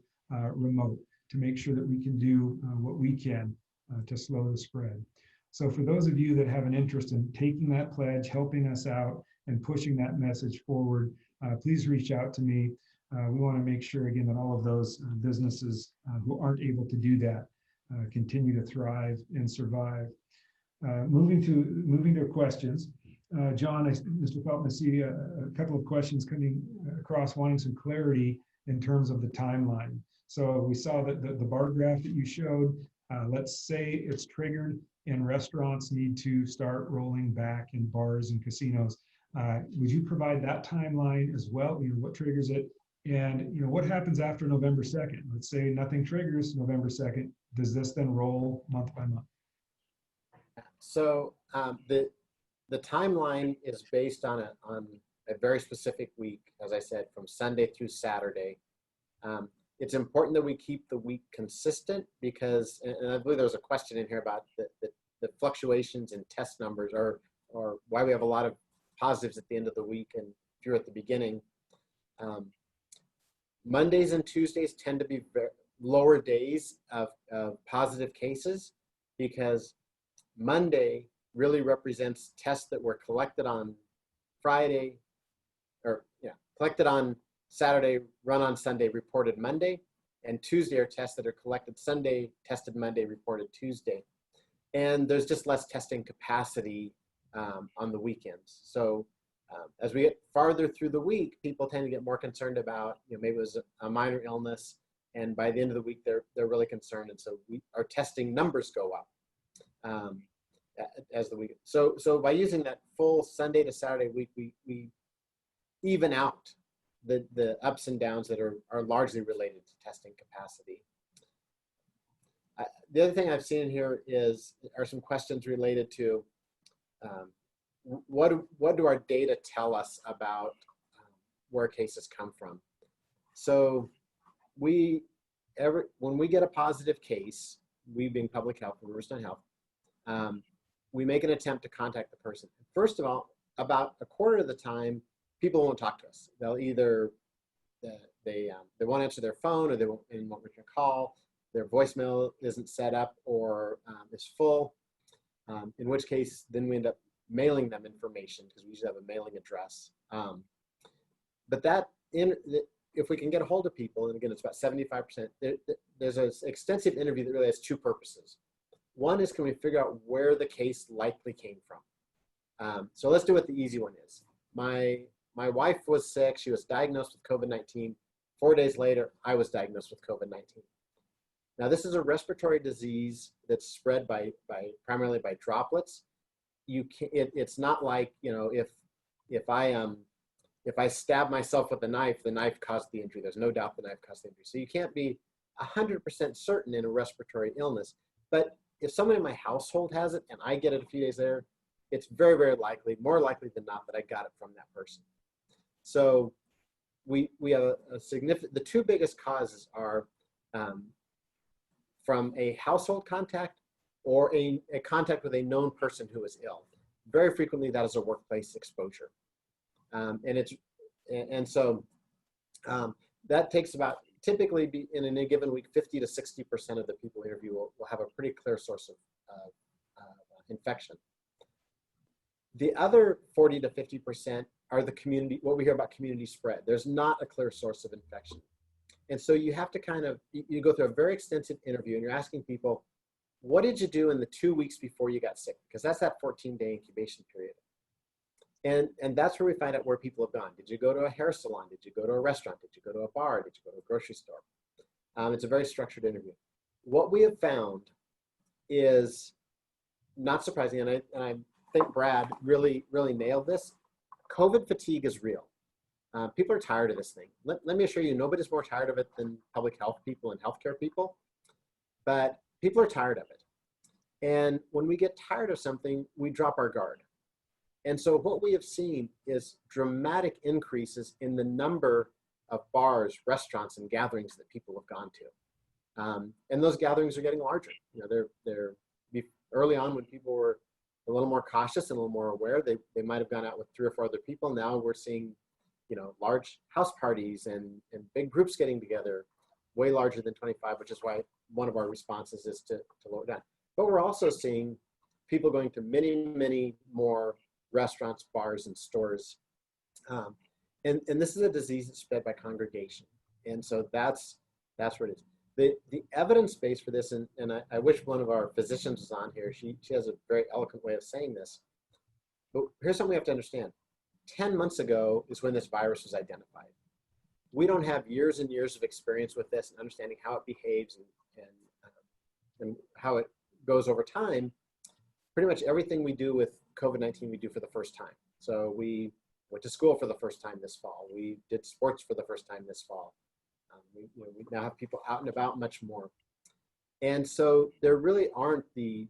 [SPEAKER 1] remote to make sure that we can do what we can to slow the spread. So for those of you that have an interest in taking that pledge, helping us out, and pushing that message forward, please reach out to me. We want to make sure, again, that all of those businesses who aren't able to do that continue to thrive and survive. Moving to questions. John, Mr. Felton, I see a couple of questions coming across wanting some clarity in terms of the timeline. So we saw that the bar graph that you showed, let's say it's triggered and restaurants need to start rolling back in bars and casinos. Would you provide that timeline as well? You know, what triggers it? And you know, what happens after November 2nd? Let's say nothing triggers November 2nd. Does this then roll month by month?
[SPEAKER 2] So the timeline is based on a very specific week, as I said, from Sunday through Saturday. It's important that we keep the week consistent because, and I believe there was a question in here about the fluctuations in test numbers or why we have a lot of positives at the end of the week and fewer at the beginning. Mondays and Tuesdays tend to be lower days of positive cases because Monday really represents tests that were collected on Friday, or collected on Saturday, run on Sunday, reported Monday, and Tuesday are tests that are collected Sunday, tested Monday, reported Tuesday. And there's just less testing capacity on the weekends. So as we get farther through the week, people tend to get more concerned about, maybe it was a minor illness, and by the end of the week, they're really concerned, and so our testing numbers go up as the week. So by using that full Sunday to Saturday week, we even out the ups and downs that are largely related to testing capacity. The other thing I've seen in here are some questions related to what do our data tell us about where cases come from? So when we get a positive case, we being public health, Riverstone Health, we make an attempt to contact the person. First of all, about a quarter of the time, people won't talk to us. They'll either they won't answer their phone, or they won't return a call. Their voicemail isn't set up or is full. In which case, then we end up mailing them information because we usually have a mailing address. But if we can get a hold of people, and again, it's about 75%, there's an extensive interview that really has two purposes. One is, can we figure out where the case likely came from? So let's do what the easy one is. My wife was sick. She was diagnosed with COVID-19. 4 days later, I was diagnosed with COVID-19. Now, this is a respiratory disease that's spread primarily by droplets. It's not like, if I stab myself with a knife, the knife caused the injury. There's no doubt the knife caused the injury. So you can't be 100% certain in a respiratory illness. But if someone in my household has it and I get it a few days later, it's very, very likely, more likely than not, that I got it from that person. So we have the two biggest causes are from a household contact or a contact with a known person who is ill. Very frequently, that is a workplace exposure. So that takes about, typically in a given week, 50 to 60% of the people interviewed will have a pretty clear source of infection. The other 40 to 50% are what we hear about community spread. There's not a clear source of infection. And so you have to you go through a very extensive interview, and you're asking people, what did you do in the 2 weeks before you got sick? Because that's that 14-day incubation period. And that's where we find out where people have gone. Did you go to a hair salon? Did you go to a restaurant? Did you go to a bar? Did you go to a grocery store? It's a very structured interview. What we have found is not surprising, and I think Brad really nailed this. COVID fatigue is real. People are tired of this thing. Let me assure you, nobody's more tired of it than public health people and healthcare people, but people are tired of it. And when we get tired of something, we drop our guard. And so what we have seen is dramatic increases in the number of bars, restaurants, and gatherings that people have gone to. And those gatherings are getting larger. They're early on, when people were a little more cautious and a little more aware, they might have gone out with 3 or 4 other people. Now we're seeing, large house parties and big groups getting together, way larger than 25, which is why one of our responses is to lower down. But we're also seeing people going to many, many more restaurants, bars, and stores. And this is a disease that's spread by congregation. And so that's where it is. The evidence base for this, and I wish one of our physicians was on here. She has a very eloquent way of saying this. But here's something we have to understand. 10 months ago is when this virus was identified. We don't have years and years of experience with this and understanding how it behaves and how it goes over time. Pretty much everything we do with COVID-19, we do for the first time. So we went to school for the first time this fall. We did sports for the first time this fall. We now have people out and about much more. And so there really aren't the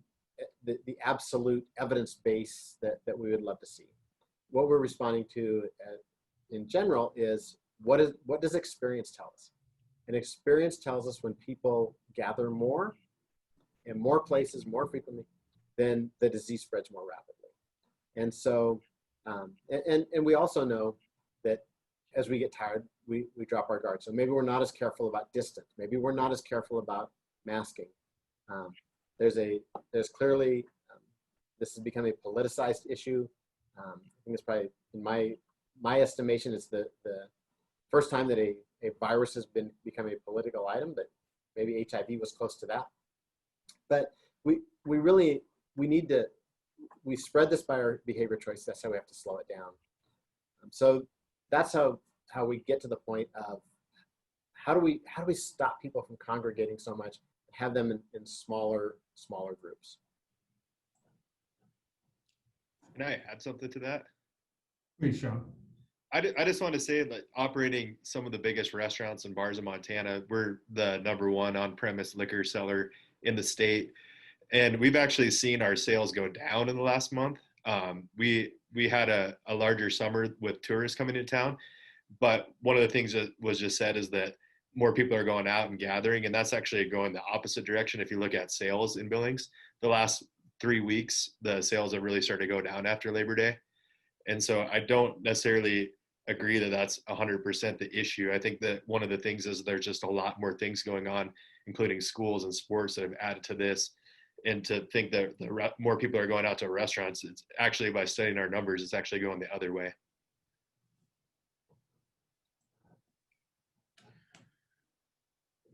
[SPEAKER 2] absolute evidence base that we would love to see. What we're responding to in general is what does experience tell us? And experience tells us when people gather more in more places more frequently, then the disease spreads more rapidly. And so, and we also know that as we get tired, we drop our guard. So maybe we're not as careful about distance. Maybe we're not as careful about masking. There's clearly, this has become a politicized issue. I think it's probably, in my estimation, it's the first time that a virus has become a political item, but maybe HIV was close to that. But we spread this by our behavior choice. That's how we have to slow it down. So that's how we get to the point of how do we stop people from congregating so much and have them in smaller groups.
[SPEAKER 4] Can I add something to that?
[SPEAKER 1] Please, Sean.
[SPEAKER 4] I just want to say that operating some of the biggest restaurants and bars in Montana, we're the #1 on-premise liquor seller in the state. And we've actually seen our sales go down in the last month. We had a larger summer with tourists coming into town, but one of the things that was just said is that more people are going out and gathering, and that's actually going the opposite direction. If you look at sales in Billings, the last 3 weeks, the sales have really started to go down after Labor Day. And so I don't necessarily agree that that's 100% the issue. I think that one of the things is there's just a lot more things going on, including schools and sports, that have added to this. And to think that more people are going out to restaurants, it's actually, by studying our numbers, it's actually going the other way.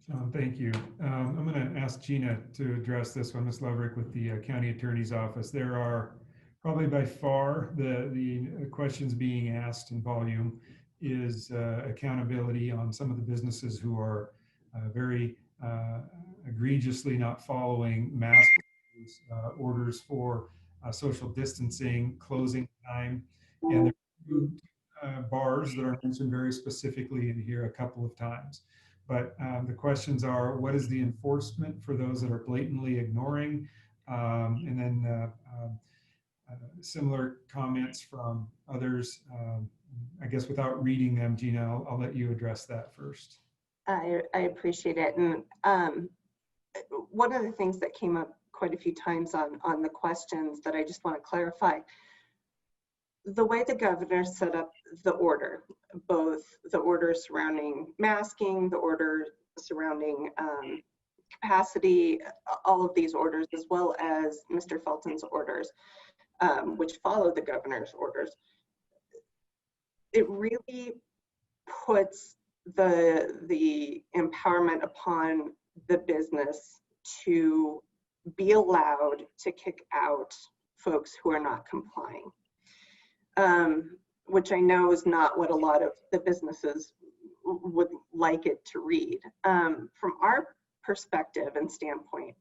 [SPEAKER 1] Sean, thank you. I'm going to ask Jeana to address this one, Ms. Lervick, with the county attorney's office. There are probably by far the questions being asked in volume is accountability on some of the businesses who are very egregiously not following mask orders for social distancing, closing time, and there are two bars that are mentioned very specifically in here a couple of times. But the questions are, what is the enforcement for those that are blatantly ignoring? And then similar comments from others. I guess without reading them, Jeana, I'll let you address that first.
[SPEAKER 7] I appreciate it. And one of the things that came up quite a few times on the questions that I just want to clarify, the way the governor set up the order, both the order surrounding masking, the order surrounding capacity, all of these orders, as well as Mr. Felton's orders, which follow the governor's orders, it really puts the empowerment upon the business to be allowed to kick out folks who are not complying, which I know is not what a lot of the businesses would like it to read. From our perspective and standpoint,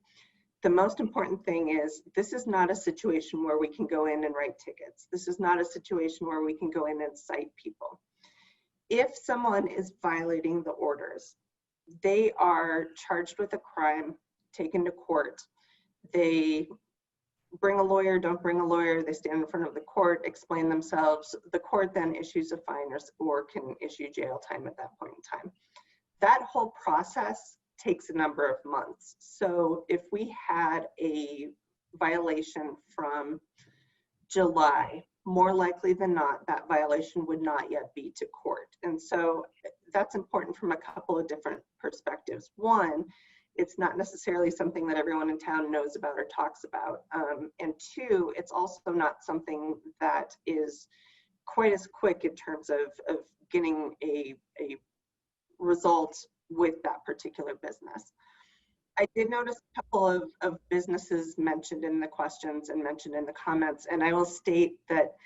[SPEAKER 7] the most important thing is this is not a situation where we can go in and write tickets. This is not a situation where we can go in and cite people. If someone is violating the orders, they are charged with a crime, taken to court. They bring a lawyer, don't bring a lawyer, they stand in front of the court, explain themselves. The court then issues a fine or can issue jail time at that point in time. That whole process takes a number of months. So if we had a violation from July, more likely than not, that violation would not yet be to court. And so that's important from a couple of different perspectives. One, it's not necessarily something that everyone in town knows about or talks about. And two, it's also not something that is quite as quick in terms of getting a result with that particular business. I did notice a couple of businesses mentioned in the questions and mentioned in the comments, and I will state that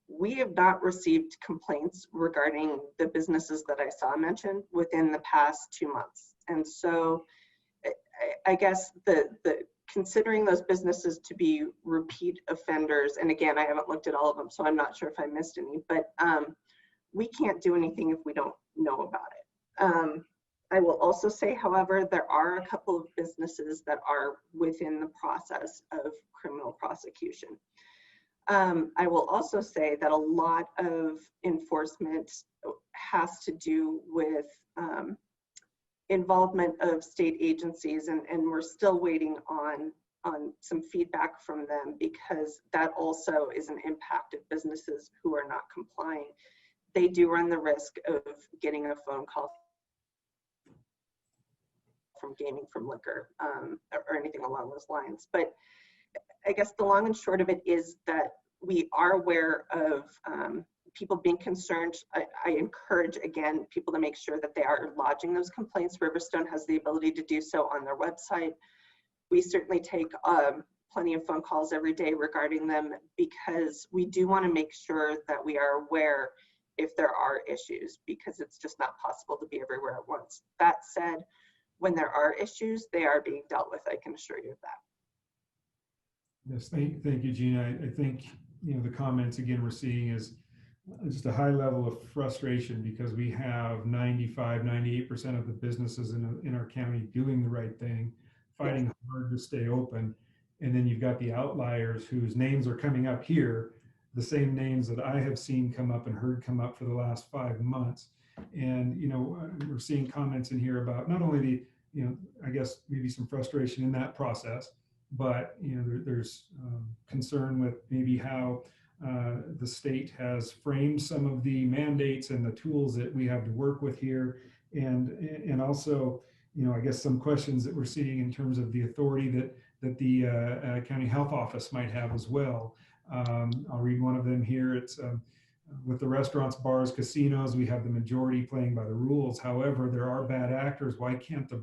[SPEAKER 7] we have not received complaints regarding the businesses that I saw mentioned within the past 2 months. And so I guess the considering those businesses to be repeat offenders, and again, I haven't looked at all of them, so I'm not sure if I missed any, but we can't do anything if we don't know about it. I will also say, however, there are a couple of businesses that are within the process of criminal prosecution. I will also say that a lot of enforcement has to do with involvement of state agencies, and we're still waiting on some feedback from them, because that also is an impact of businesses who are not complying. They do run the risk of getting a phone call from gaming, from liquor, or anything along those lines. But I guess the long and short of it is that we are aware of people being concerned. I encourage, again, people to make sure that they are lodging those complaints. Riverstone has the ability to do so on their website. We certainly take plenty of phone calls every day regarding them, because we do want to make sure that we are aware if there are issues, because it's just not possible to be everywhere at once. That said, when there are issues, they are being dealt with, I can assure you of that.
[SPEAKER 1] Yes, thank you, Jeana. I think, the comments again we're seeing is just a high level of frustration, because we have 95, 98% of the businesses in our county doing the right thing, fighting hard to stay open. And then you've got the outliers whose names are coming up here, the same names that I have seen come up and heard come up for the last 5 months. And, we're seeing comments in here about not only the, I guess maybe some frustration in that process, but, there's concern with maybe how the state has framed some of the mandates and the tools that we have to work with here. And also, I guess some questions that we're seeing in terms of the authority that the county health office might have as well. I'll read one of them here. It's with the restaurants, bars, casinos, we have the majority playing by the rules. However, there are bad actors. Why can't the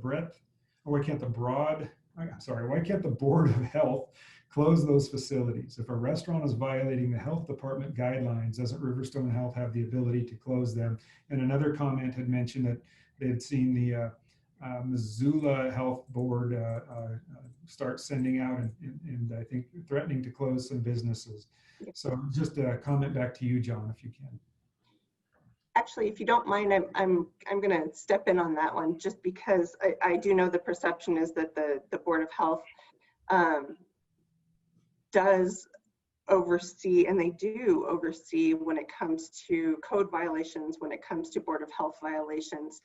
[SPEAKER 1] Board of Health close those facilities? If a restaurant is violating the health department guidelines, doesn't Riverstone Health have the ability to close them? And another comment had mentioned that they had seen the Missoula Health Board start sending out and I think threatening to close some businesses. So just a comment back to you, John, if you can.
[SPEAKER 7] Actually, if you don't mind, I'm going to step in on that one, just because I do know the perception is that the Board of Health does oversee, and they do oversee when it comes to code violations, when it comes to Board of Health violations.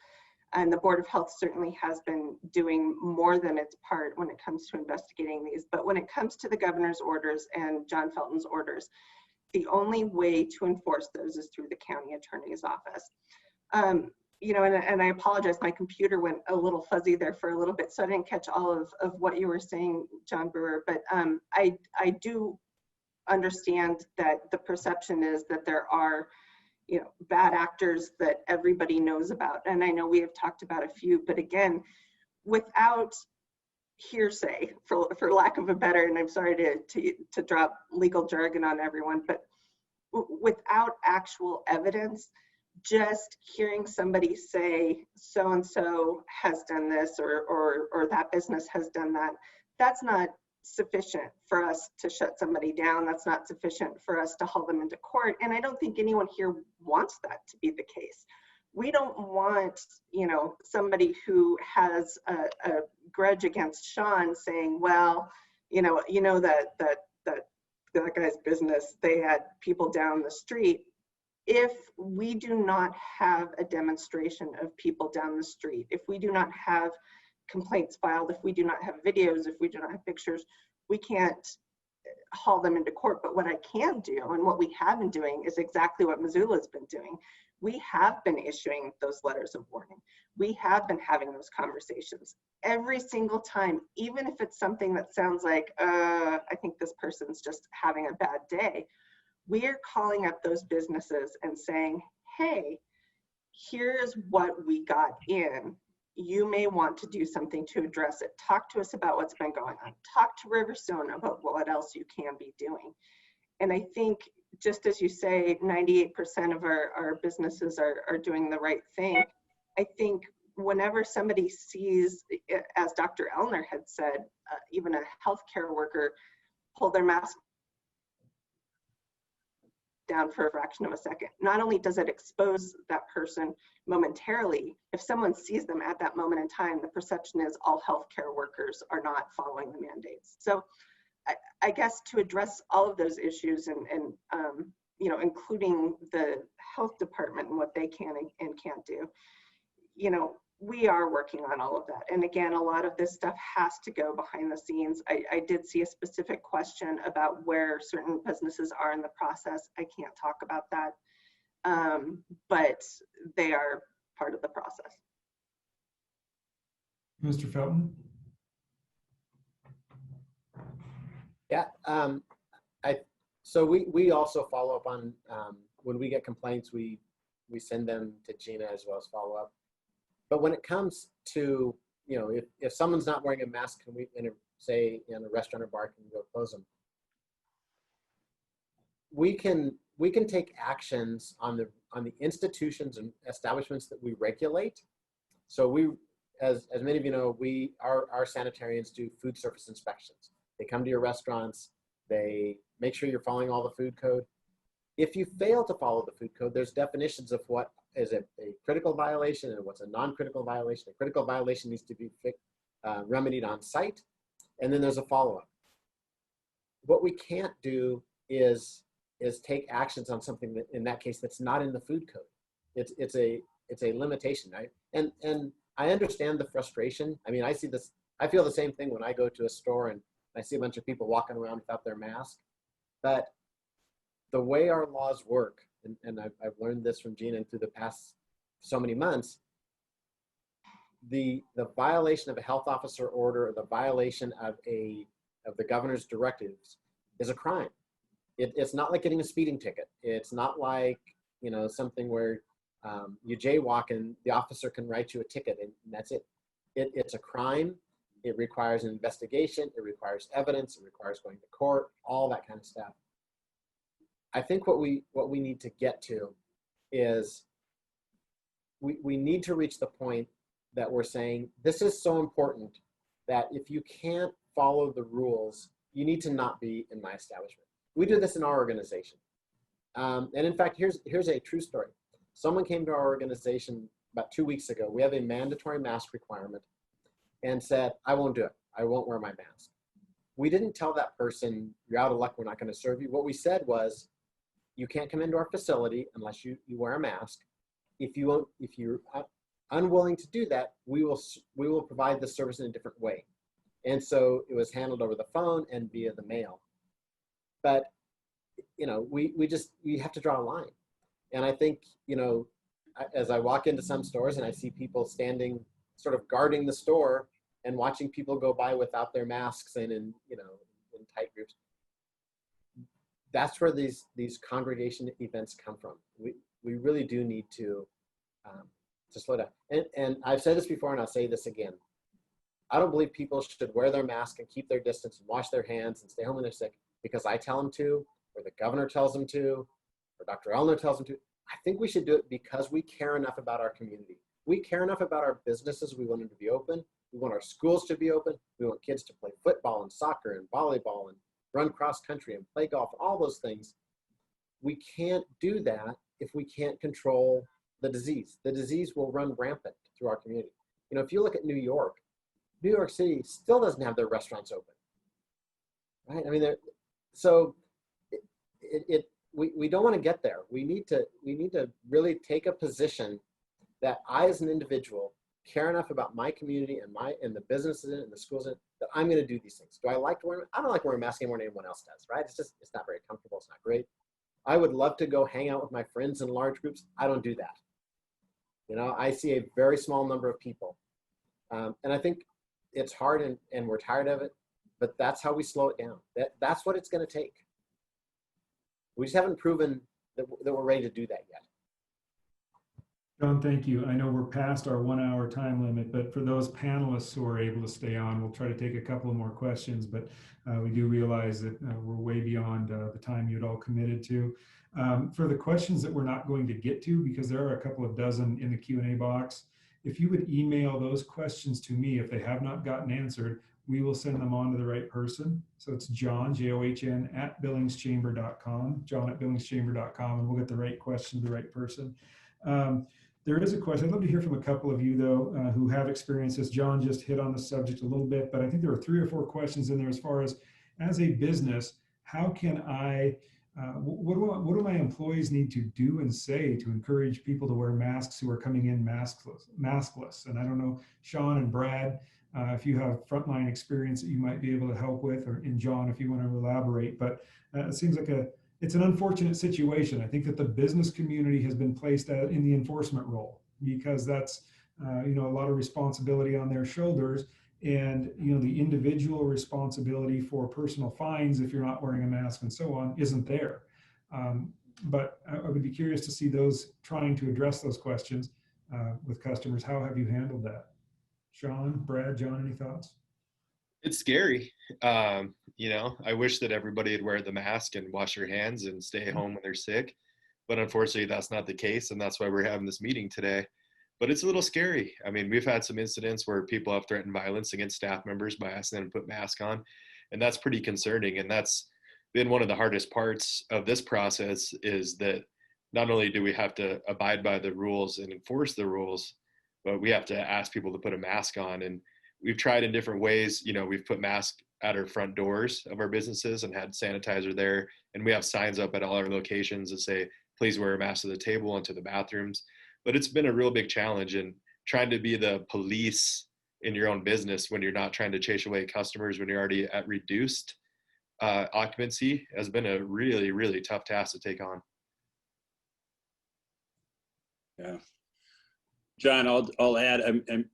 [SPEAKER 7] And the Board of Health certainly has been doing more than its part when it comes to investigating these. But when it comes to the governor's orders and John Felton's orders, the only way to enforce those is through the county attorney's office. And I apologize, my computer went a little fuzzy there for a little bit, so I didn't catch all of what you were saying, John Brewer, but I do understand that the perception is that there are bad actors that everybody knows about. And I know we have talked about a few, but again, without hearsay, for lack of a better, and I'm sorry to drop legal jargon on everyone, but without actual evidence, just hearing somebody say so-and-so has done this or that business has done that, that's not sufficient for us to shut somebody down. That's not sufficient for us to haul them into court. And I don't think anyone here wants that to be the case. We don't want, somebody who has a grudge against Sean saying, well, that guy's business, they had people down the street. If we do not have a demonstration of people down the street, if we do not have complaints filed, if we do not have videos, if we do not have pictures, we can't haul them into court. But what I can do, and what we have been doing, is exactly what Missoula's been doing. We have been issuing those letters of warning. We have been having those conversations every single time, even if it's something that sounds like, I think this person's just having a bad day. We are calling up those businesses and saying, hey, here's what we got in. You may want to do something to address it. Talk to us about what's been going on. Talk to Riverstone about what else you can be doing. And I think, just as you say, 98% of our businesses are doing the right thing. I think whenever somebody sees, as Dr. Ellner had said, even a healthcare worker pull their mask down for a fraction of a second, not only does it expose that person momentarily, if someone sees them at that moment in time, the perception is all healthcare workers are not following the mandates. So I guess to address all of those issues and including the health department and what they can and can't do, we are working on all of that. And again, a lot of this stuff has to go behind the scenes. I did see a specific question about where certain businesses are in the process. I can't talk about that, but they are part of the process.
[SPEAKER 1] Mr. Felton?
[SPEAKER 2] Yeah, so we also follow up on, when we get complaints, we send them to Jeana as well as follow up. But when it comes to, you know, if someone's not wearing a mask, can we, say in a restaurant or bar, can we go close them? We can take actions on the institutions and establishments that we regulate. So we, as many of you know, our sanitarians do food service inspections. They come to your restaurants, they make sure you're following all the food code. If you fail to follow the food code, there's definitions of what is a critical violation and what's a non-critical violation. A critical violation needs to be remedied on site, and then there's a follow-up. What we can't do is take actions on something that, in that case, that's not in the food code. It's a limitation, right? And I understand the frustration. I mean, I feel the same thing when I go to a store and I see a bunch of people walking around without their mask. But the way our laws work, and I've learned this from Jeana through the past so many months, the violation of a health officer order or the violation of the governor's directives is a crime. It's not like getting a speeding ticket. It's not like, you know, something where you jaywalk and the officer can write you a ticket and that's it. It's a crime. It requires an investigation. It requires evidence. It requires going to court, all that kind of stuff. I think what we need to get to is we need to reach the point that we're saying this is so important that if you can't follow the rules, you need to not be in my establishment. We do this in our organization. And in fact, here's a true story. Someone came to our organization about 2 weeks ago. We have a mandatory mask requirement and said, I won't do it. I won't wear my mask. We didn't tell that person, you're out of luck, we're not going to serve you. What we said was, you can't come into our facility unless you wear a mask. If you're unwilling to do that, we will provide the service in a different way. And so it was handled over the phone and via the mail. But, you know, we have to draw a line. And I think, you know, as I walk into some stores and I see people standing sort of guarding the store and watching people go by without their masks and in tight groups, that's where these congregation events come from. We really do need to slow down. And I've said this before and I'll say this again. I don't believe people should wear their mask and keep their distance and wash their hands and stay home when they're sick because I tell them to, or the governor tells them to, or Dr. Ellner tells them to. I think we should do it because we care enough about our community. We care enough about our businesses. We want them to be open. We want our schools to be open. We want kids to play football and soccer and volleyball and run cross country and play golf, all those things. We can't do that if we can't control the disease. The disease will run rampant through our community. You know, if you look at New York City still doesn't have their restaurants open, right? I mean, we don't want to get there. We need to really take a position that I, as an individual, care enough about my community and the businesses and the schools that I'm going to do these things. Do I like to wear? I don't like wearing a mask any more than anyone else does, right? It's not very comfortable. It's not great. I would love to go hang out with my friends in large groups. I don't do that. You know, I see a very small number of people. And I think it's hard and we're tired of it, but that's how we slow it down. That's what it's going to take. We just haven't proven that we're ready to do that yet.
[SPEAKER 1] John, thank you. I know we're past our 1 hour time limit, but for those panelists who are able to stay on, we'll try to take a couple of more questions, but we do realize that we're way beyond the time you'd all committed to. For the questions that we're not going to get to, because there are a couple of dozen in the Q&A box, if you would email those questions to me, if they have not gotten answered, we will send them on to the right person. So it's John, John, at billingschamber.com, John at billingschamber.com, and we'll get the right question to the right person. There is a question. I'd love to hear from a couple of you, though, who have experienced this. John just hit on the subject a little bit, but I think there are 3 or 4 questions in there as far as a business, how can I what do my employees need to do and say to encourage people to wear masks who are coming in maskless? And I don't know, Sean and Brad, if you have frontline experience that you might be able to help with, or in John, if you want to elaborate, but it seems like it's an unfortunate situation. I think that the business community has been placed in the enforcement role, because that's a lot of responsibility on their shoulders, and the individual responsibility for personal fines if you're not wearing a mask and so on isn't there. But I would be curious to see those trying to address those questions with customers. How have you handled that? Sean, Brad, John, any thoughts?
[SPEAKER 4] It's scary. I wish that everybody would wear the mask and wash their hands and stay home when they're sick. But unfortunately, that's not the case. And that's why we're having this meeting today. But it's a little scary. I mean, we've had some incidents where people have threatened violence against staff members by asking them to put masks on. And that's pretty concerning. And that's been one of the hardest parts of this process, is that not only do we have to abide by the rules and enforce the rules, but we have to ask people to put a mask on. And we've tried in different ways. We've put masks at our front doors of our businesses and had sanitizer there. And we have signs up at all our locations that say, please wear a mask to the table and to the bathrooms. But it's been a real big challenge, and trying to be the police in your own business when you're not trying to chase away customers, when you're already at reduced occupancy, has been a really, really tough task to take on.
[SPEAKER 5] Yeah. John, I'll add,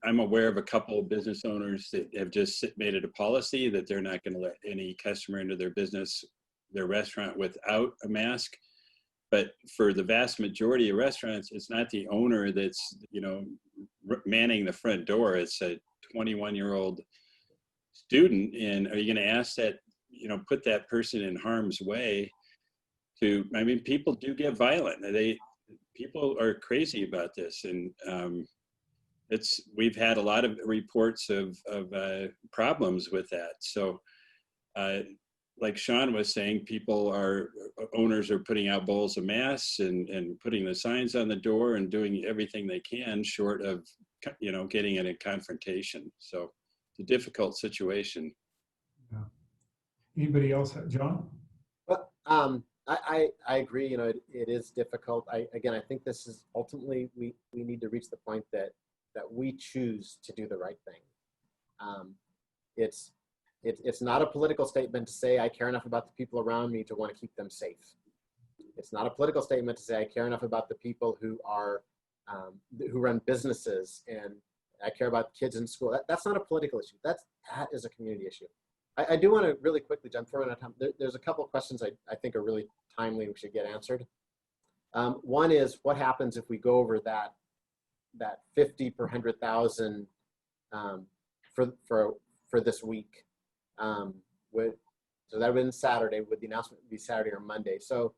[SPEAKER 5] I'm aware of a couple of business owners that have just made it a policy that they're not going to let any customer into their business, their restaurant, without a mask. But for the vast majority of restaurants, it's not the owner that's, manning the front door. It's a 21-year-old student. And are you going to ask that, put that person in harm's way people do get violent. People are crazy about this. And we've had a lot of reports of problems with that. So, like Sean was saying, owners are putting out bowls of masks and putting the signs on the door and doing everything they can, short of, getting in a confrontation. So it's a difficult situation.
[SPEAKER 1] Yeah. Anybody else? John?
[SPEAKER 2] Well, I agree. It is difficult. I think this is ultimately, we need to reach the point that we choose to do the right thing. It's not a political statement to say I care enough about the people around me to want to keep them safe. It's not a political statement to say I care enough about the people who run businesses, and I care about kids in school. That's not a political issue. That is a community issue. I do want to really quickly, John, before we run out of time, there's a couple of questions I think are really timely and we should get answered. One is, what happens if we go over that 50 per 100,000 for this week? So that would have been Saturday. Would the announcement be Saturday or Monday? So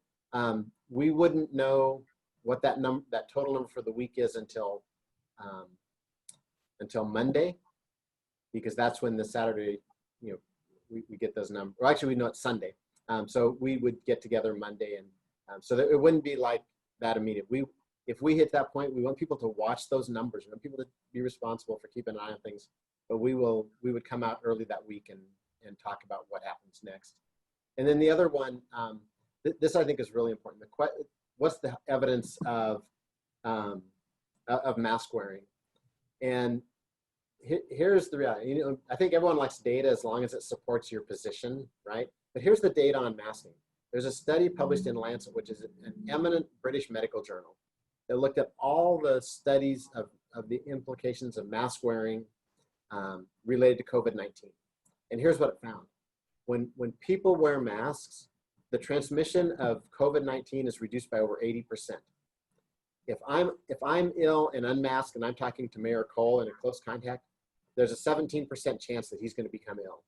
[SPEAKER 2] we wouldn't know what that total number for the week is until Monday, because that's when the Saturday, we get those numbers. Or actually, we know it's Sunday. So we would get together Monday, and so that it wouldn't be like that immediate. If we hit that point, we want people to watch those numbers. We want people to be responsible for keeping an eye on things. But we would come out early that week and talk about what happens next. And then the other one, this I think is really important. What's the evidence of mask wearing? And here's the reality. I think everyone likes data as long as it supports your position, right? But here's the data on masking. There's a study published in Lancet, which is an eminent British medical journal, that looked at all the studies of the implications of mask wearing related to COVID-19. And here's what it found. When people wear masks, the transmission of COVID-19 is reduced by over 80%. If I'm ill and unmasked and I'm talking to Mayor Cole in a close contact, there's a 17% chance that he's going to become ill.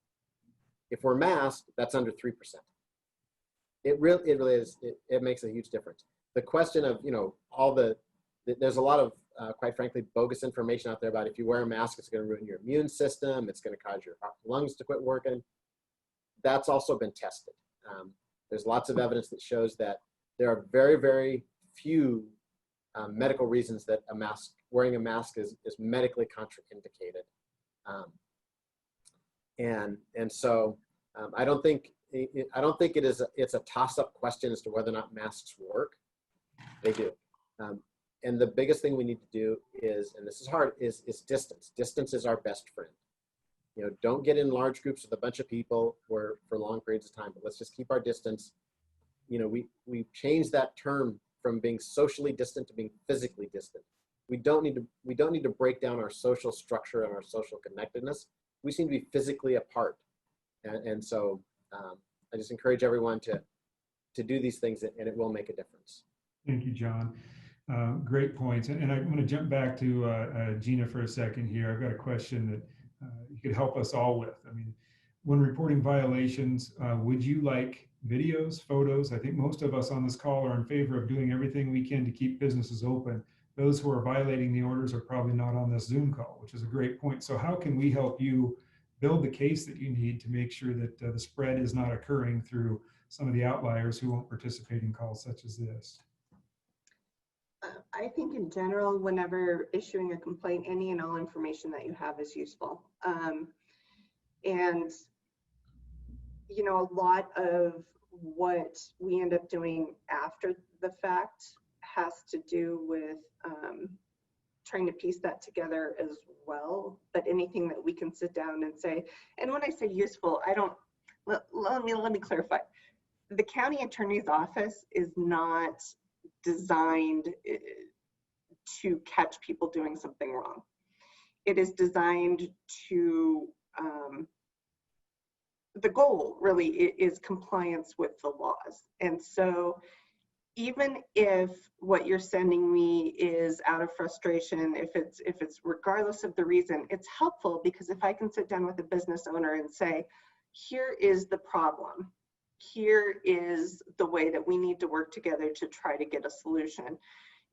[SPEAKER 2] If we're masked, that's under 3%. It really is. It makes a huge difference. The question of, there's a lot of, quite frankly, bogus information out there about if you wear a mask, it's going to ruin your immune system. It's going to cause your lungs to quit working. That's also been tested. There's lots of evidence that shows that there are very, very few medical reasons that wearing a mask is medically contraindicated. And so I don't think I don't think it's a toss-up question as to whether or not masks work. They do. And the biggest thing we need to do is, and this is hard, is distance. Distance is our best friend. You know, don't get in large groups with a bunch of people for long periods of time, but let's just keep our distance. You know, we've changed that term from being socially distant to being physically distant. We don't need to break down our social structure and our social connectedness. We seem to be physically apart. And so I just encourage everyone to do these things, and it will make a difference.
[SPEAKER 1] Thank you, John. Great points. And I'm going to jump back to Jeana for a second here. I've got a question that you could help us all with. I mean, when reporting violations, would you like videos, photos? I think most of us on this call are in favor of doing everything we can to keep businesses open. Those who are violating the orders are probably not on this Zoom call, which is a great point. So how can we help you build the case that you need to make sure that the spread is not occurring through some of the outliers who won't participate in calls such as this?
[SPEAKER 7] I think in general, whenever issuing a complaint, any and all information that you have is useful. And, you know, a lot of what we end up doing after the fact has to do with trying to piece that together as well. But anything that we can sit down and say, and when I say useful, I don't, let me clarify. The county attorney's office is not designed to catch people doing something wrong. It is designed to, the goal really is compliance with the laws. And so even if what you're sending me is out of frustration, if it's regardless of the reason, it's helpful, because if I can sit down with a business owner and say, here is the problem, here is the way that we need to work together to try to get a solution,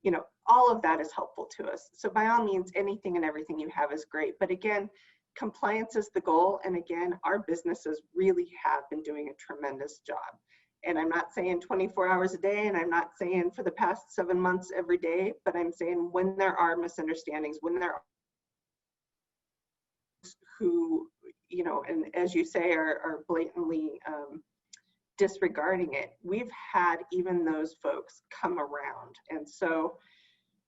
[SPEAKER 7] you know, all of that is helpful to us. So by all means, anything and everything you have is great. But again, compliance is the goal. And again, our businesses really have been doing a tremendous job. And I'm not saying 24 hours a day, and I'm not saying for the past 7 months every day, but I'm saying when there are misunderstandings, when there are who, you know, and as you say, are blatantly disregarding it, we've had even those folks come around. And so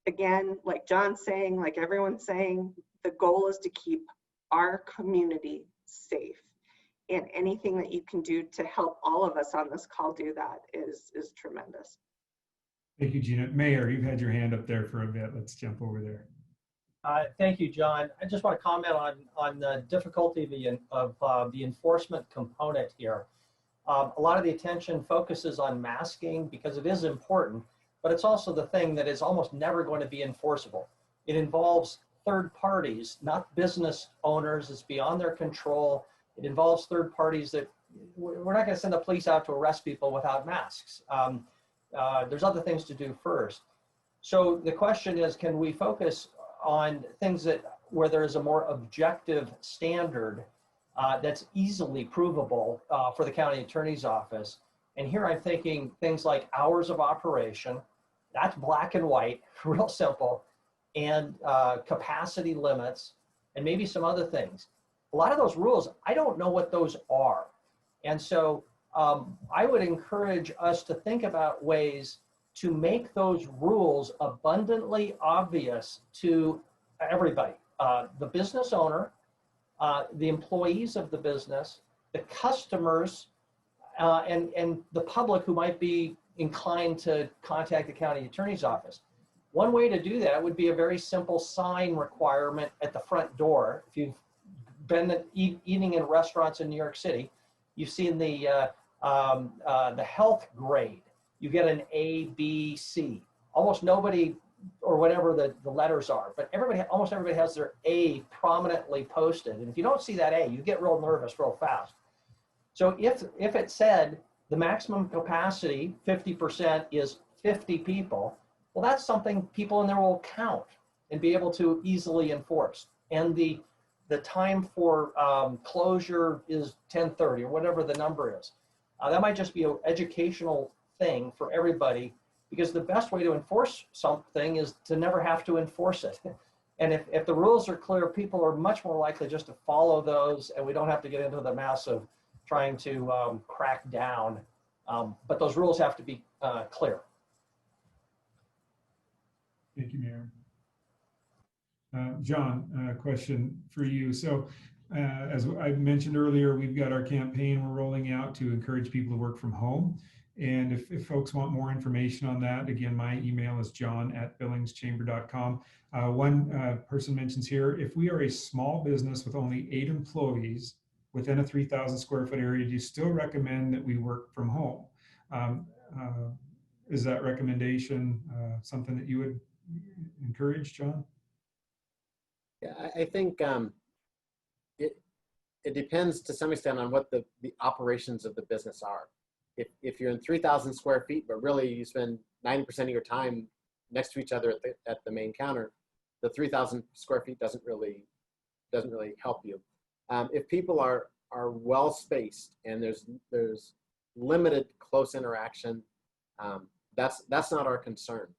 [SPEAKER 7] again, like John's saying, like everyone's saying, the goal is to keep our community safe. And anything that you can do to help all of us on this call do that is tremendous.
[SPEAKER 1] Thank you, Jeana. Mayor, you've had your hand up there for a bit. Let's jump over there.
[SPEAKER 6] Thank you, John. I just want to comment on the difficulty of the enforcement component here. A lot of the attention focuses on masking because it is important, but it's also the thing that is almost never going to be enforceable. It involves third parties, not business owners. It's beyond their control. It involves third parties that we're not going to send the police out to arrest people without masks. There's other things to do first. So the question is, can we focus on things where there is a more objective standard that's easily provable for the county attorney's office? And here I'm thinking things like hours of operation, that's black and white, real simple, and capacity limits, and maybe some other things. A lot of those rules, I don't know what those are. And so I would encourage us to think about ways to make those rules abundantly obvious to everybody, the business owner, the employees of the business, the customers, and the public who might be inclined to contact the county attorney's office. One way to do that would be a very simple sign requirement at the front door. If you've been eating in restaurants in New York City, you've seen the health grade. You get an A, B, C. Almost nobody, or whatever the letters are, but almost everybody has their A prominently posted. And if you don't see that A, you get real nervous real fast. So if it said the maximum capacity, 50%, is 50 people, well, that's something people in there will count and be able to easily enforce. And the time for closure is 10:30 or whatever the number is. That might just be an educational thing for everybody, because the best way to enforce something is to never have to enforce it. And if the rules are clear, people are much more likely just to follow those, and we don't have to get into the massive trying to crack down. But those rules have to be clear.
[SPEAKER 1] Thank you, Mayor. John, a question for you. So as I mentioned earlier, we've got our campaign we're rolling out to encourage people to work from home. And if folks want more information on that, again, my email is john@billingschamber.com. One person mentions here, if we are a small business with only 8 employees within a 3,000 square foot area, do you still recommend that we work from home? Is that recommendation something that you would encourage, John?
[SPEAKER 2] Yeah, I think it depends to some extent on what the operations of the business are. If you're in 3,000 square feet, but really you spend 90% of your time next to each other at the main counter, the 3,000 square feet doesn't really help you. If people are well spaced and there's limited close interaction, that's not our concern.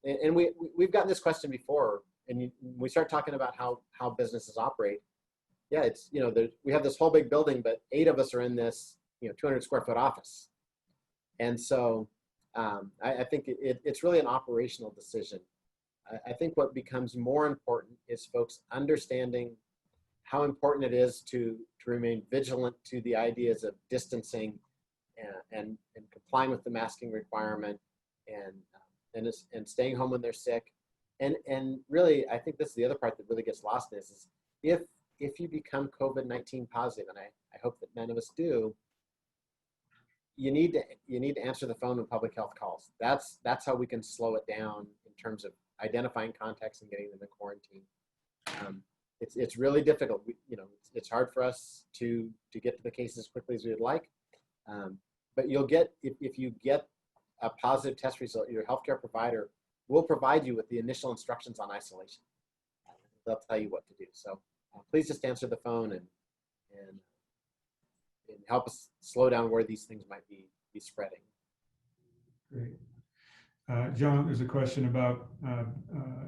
[SPEAKER 2] And we've gotten this question before, and we start talking about how businesses operate. Yeah, it's, we have this whole big building, but 8 of us are in this 200 square foot office. And so I think it's really an operational decision. I think what becomes more important is folks understanding how important it is to remain vigilant to the ideas of distancing and complying with the masking requirement and staying home when they're sick. And really, I think this is the other part that really gets lost in this is if you become COVID-19 positive, and I hope that none of us do, you need to answer the phone when public health calls. That's how we can slow it down in terms of identifying contacts and getting them in quarantine. It's really difficult. It's hard for us to get to the cases as quickly as we would like. But you'll get, if you get a positive test result, your healthcare provider will provide you with the initial instructions on isolation. They'll tell you what to do. So please just answer the phone and help us slow down where these things might be spreading. Great.
[SPEAKER 1] John, there's a question about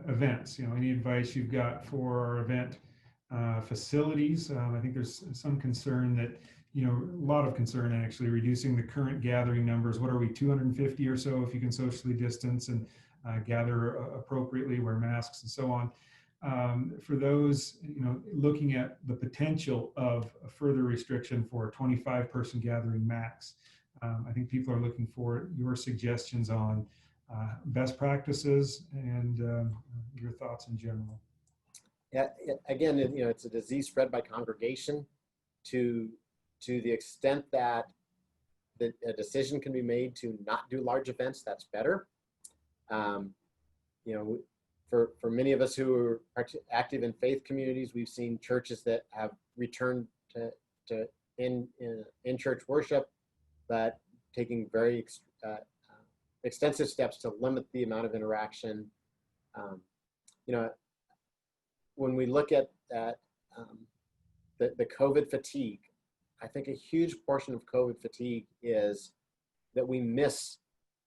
[SPEAKER 1] events. Any advice you've got for our event facilities? I think there's some concern that, a lot of concern actually, reducing the current gathering numbers. What are we, 250 or so if you can socially distance and gather appropriately, wear masks and so on. For those, looking at the potential of a further restriction for a 25-person gathering max, I think people are looking for your suggestions on best practices and your thoughts in general.
[SPEAKER 2] Yeah, again, it's a disease spread by congregation. To the extent that a decision can be made to not do large events, that's better. For many of us who are active in faith communities, we've seen churches that have returned to in-church worship, but taking very extensive steps to limit the amount of interaction. When we look at the COVID fatigue, I think a huge portion of COVID fatigue is that we miss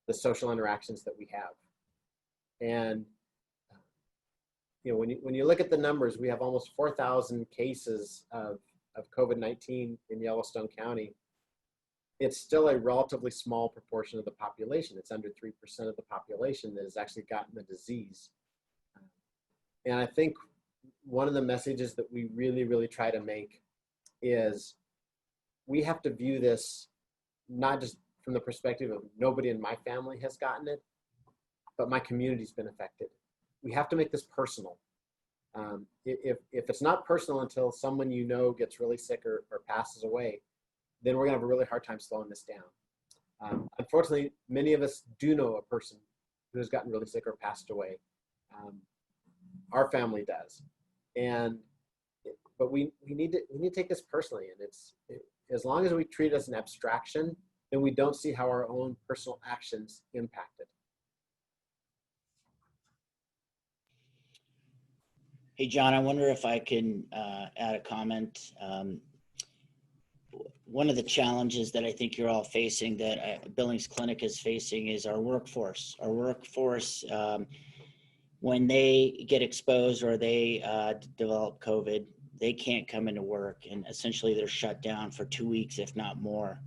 [SPEAKER 2] the social interactions that we have. And when you look at the numbers, we have almost 4,000 cases of COVID-19 in Yellowstone County. It's still a relatively small proportion of the population. It's under 3% of the population that has actually gotten the disease. And I think one of the messages that we really, really try to make is we have to view this not just from the perspective of nobody in my family has gotten it, but my community's been affected. We have to make this personal. If it's not personal until someone gets really sick or passes away, then we're gonna have a really hard time slowing this down. Unfortunately, many of us do know a person who has gotten really sick or passed away. Our family does, but we need to take this personally, and as long as we treat it as an abstraction, then we don't see how our own personal actions impact it.
[SPEAKER 3] Hey, John, I wonder if I can add a comment. One of the challenges that I think you're all facing, that Billings Clinic is facing, is our workforce. Our workforce, when they get exposed or they develop COVID, they can't come into work, and essentially they're shut down for 2 weeks, if not more.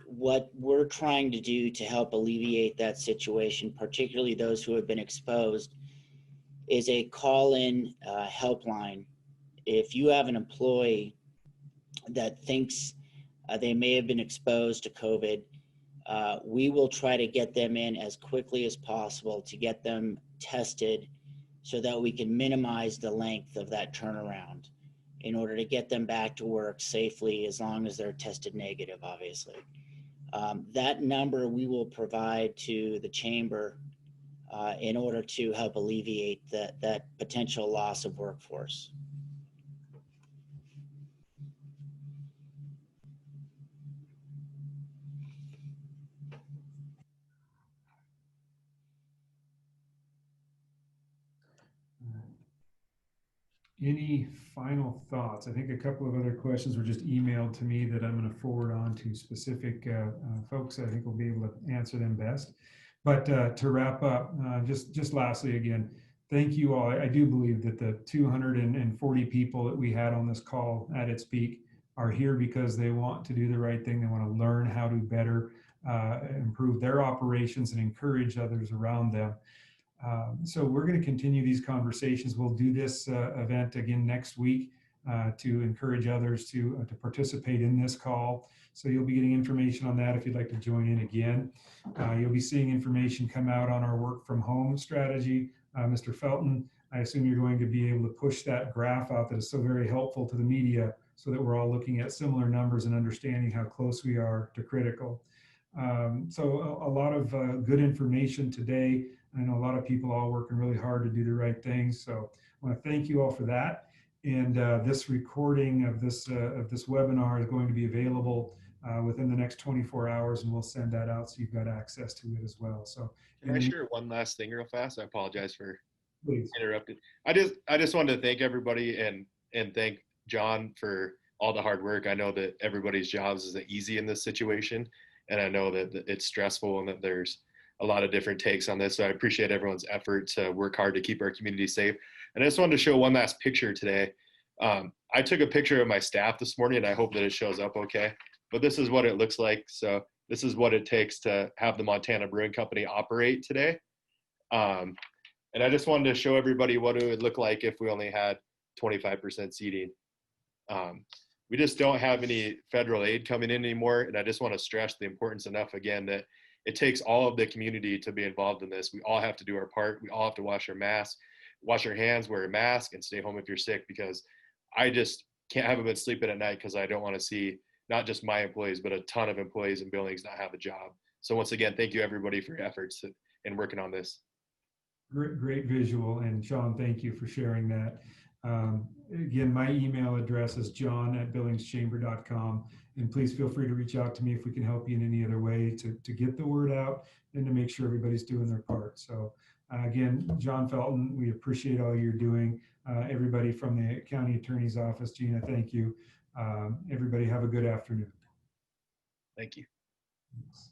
[SPEAKER 3] What we're trying to do to help alleviate that situation, particularly those who have been exposed, is a call-in helpline. If you have an employee that thinks they may have been exposed to COVID, we will try to get them in as quickly as possible to get them tested so that we can minimize the length of that turnaround in order to get them back to work safely, as long as they're tested negative, obviously. That number we will provide to the chamber in order to help alleviate that potential loss of workforce.
[SPEAKER 1] Any final thoughts? I think a couple of other questions were just emailed to me that I'm going to forward on to specific folks. I think we'll be able to answer them best. But to wrap up, just lastly, again, thank you all. I do believe that the 240 people that we had on this call at its peak are here because they want to do the right thing. They want to learn how to better improve their operations and encourage others around them. So we're going to continue these conversations. We'll do this event again next week to encourage others to participate in this call. So you'll be getting information on that if you'd like to join in again. You'll be seeing information come out on our work from home strategy. Mr. Felton, I assume you're going to be able to push that graph out that is so very helpful to the media so that we're all looking at similar numbers and understanding how close we are to critical. So a lot of good information today. I know a lot of people all working really hard to do the right things. So I want to thank you all for that. And this recording of this webinar is going to be available within the next 24 hours, and we'll send that out so you've got access to it as well. So
[SPEAKER 4] can I share one last thing real fast? I apologize for
[SPEAKER 1] please.
[SPEAKER 4] interrupting. I just wanted to thank everybody and thank John for all the hard work. I know that everybody's jobs isn't easy in this situation, and I know that it's stressful and that there's a lot of different takes on this. So I appreciate everyone's effort to work hard to keep our community safe. And I just wanted to show one last picture today. I took a picture of my staff this morning, and I hope that it shows up okay. But this is what it looks like. So this is what it takes to have the Montana Brewing Company operate today. And I just wanted to show everybody what it would look like if we only had 25% seating. We just don't have any federal aid coming in anymore. And I just want to stress the importance enough again that it takes all of the community to be involved in this. We all have to do our part. We all have to wash our masks, wash our hands, wear a mask, and stay home if you're sick, because I just haven't been sleeping at night because I don't want to see not just my employees, but a ton of employees in Billings not have a job. So once again, thank you everybody for your efforts in working on this.
[SPEAKER 1] Great visual. And Sean, thank you for sharing that. Again, my email address is john@billingschamber.com. And please feel free to reach out to me if we can help you in any other way to get the word out and to make sure everybody's doing their part. So again, John Felton, we appreciate all you're doing. Everybody from the County Attorney's Office, Jeana, thank you. Everybody have a good afternoon.
[SPEAKER 4] Thank you.
[SPEAKER 1] Thanks.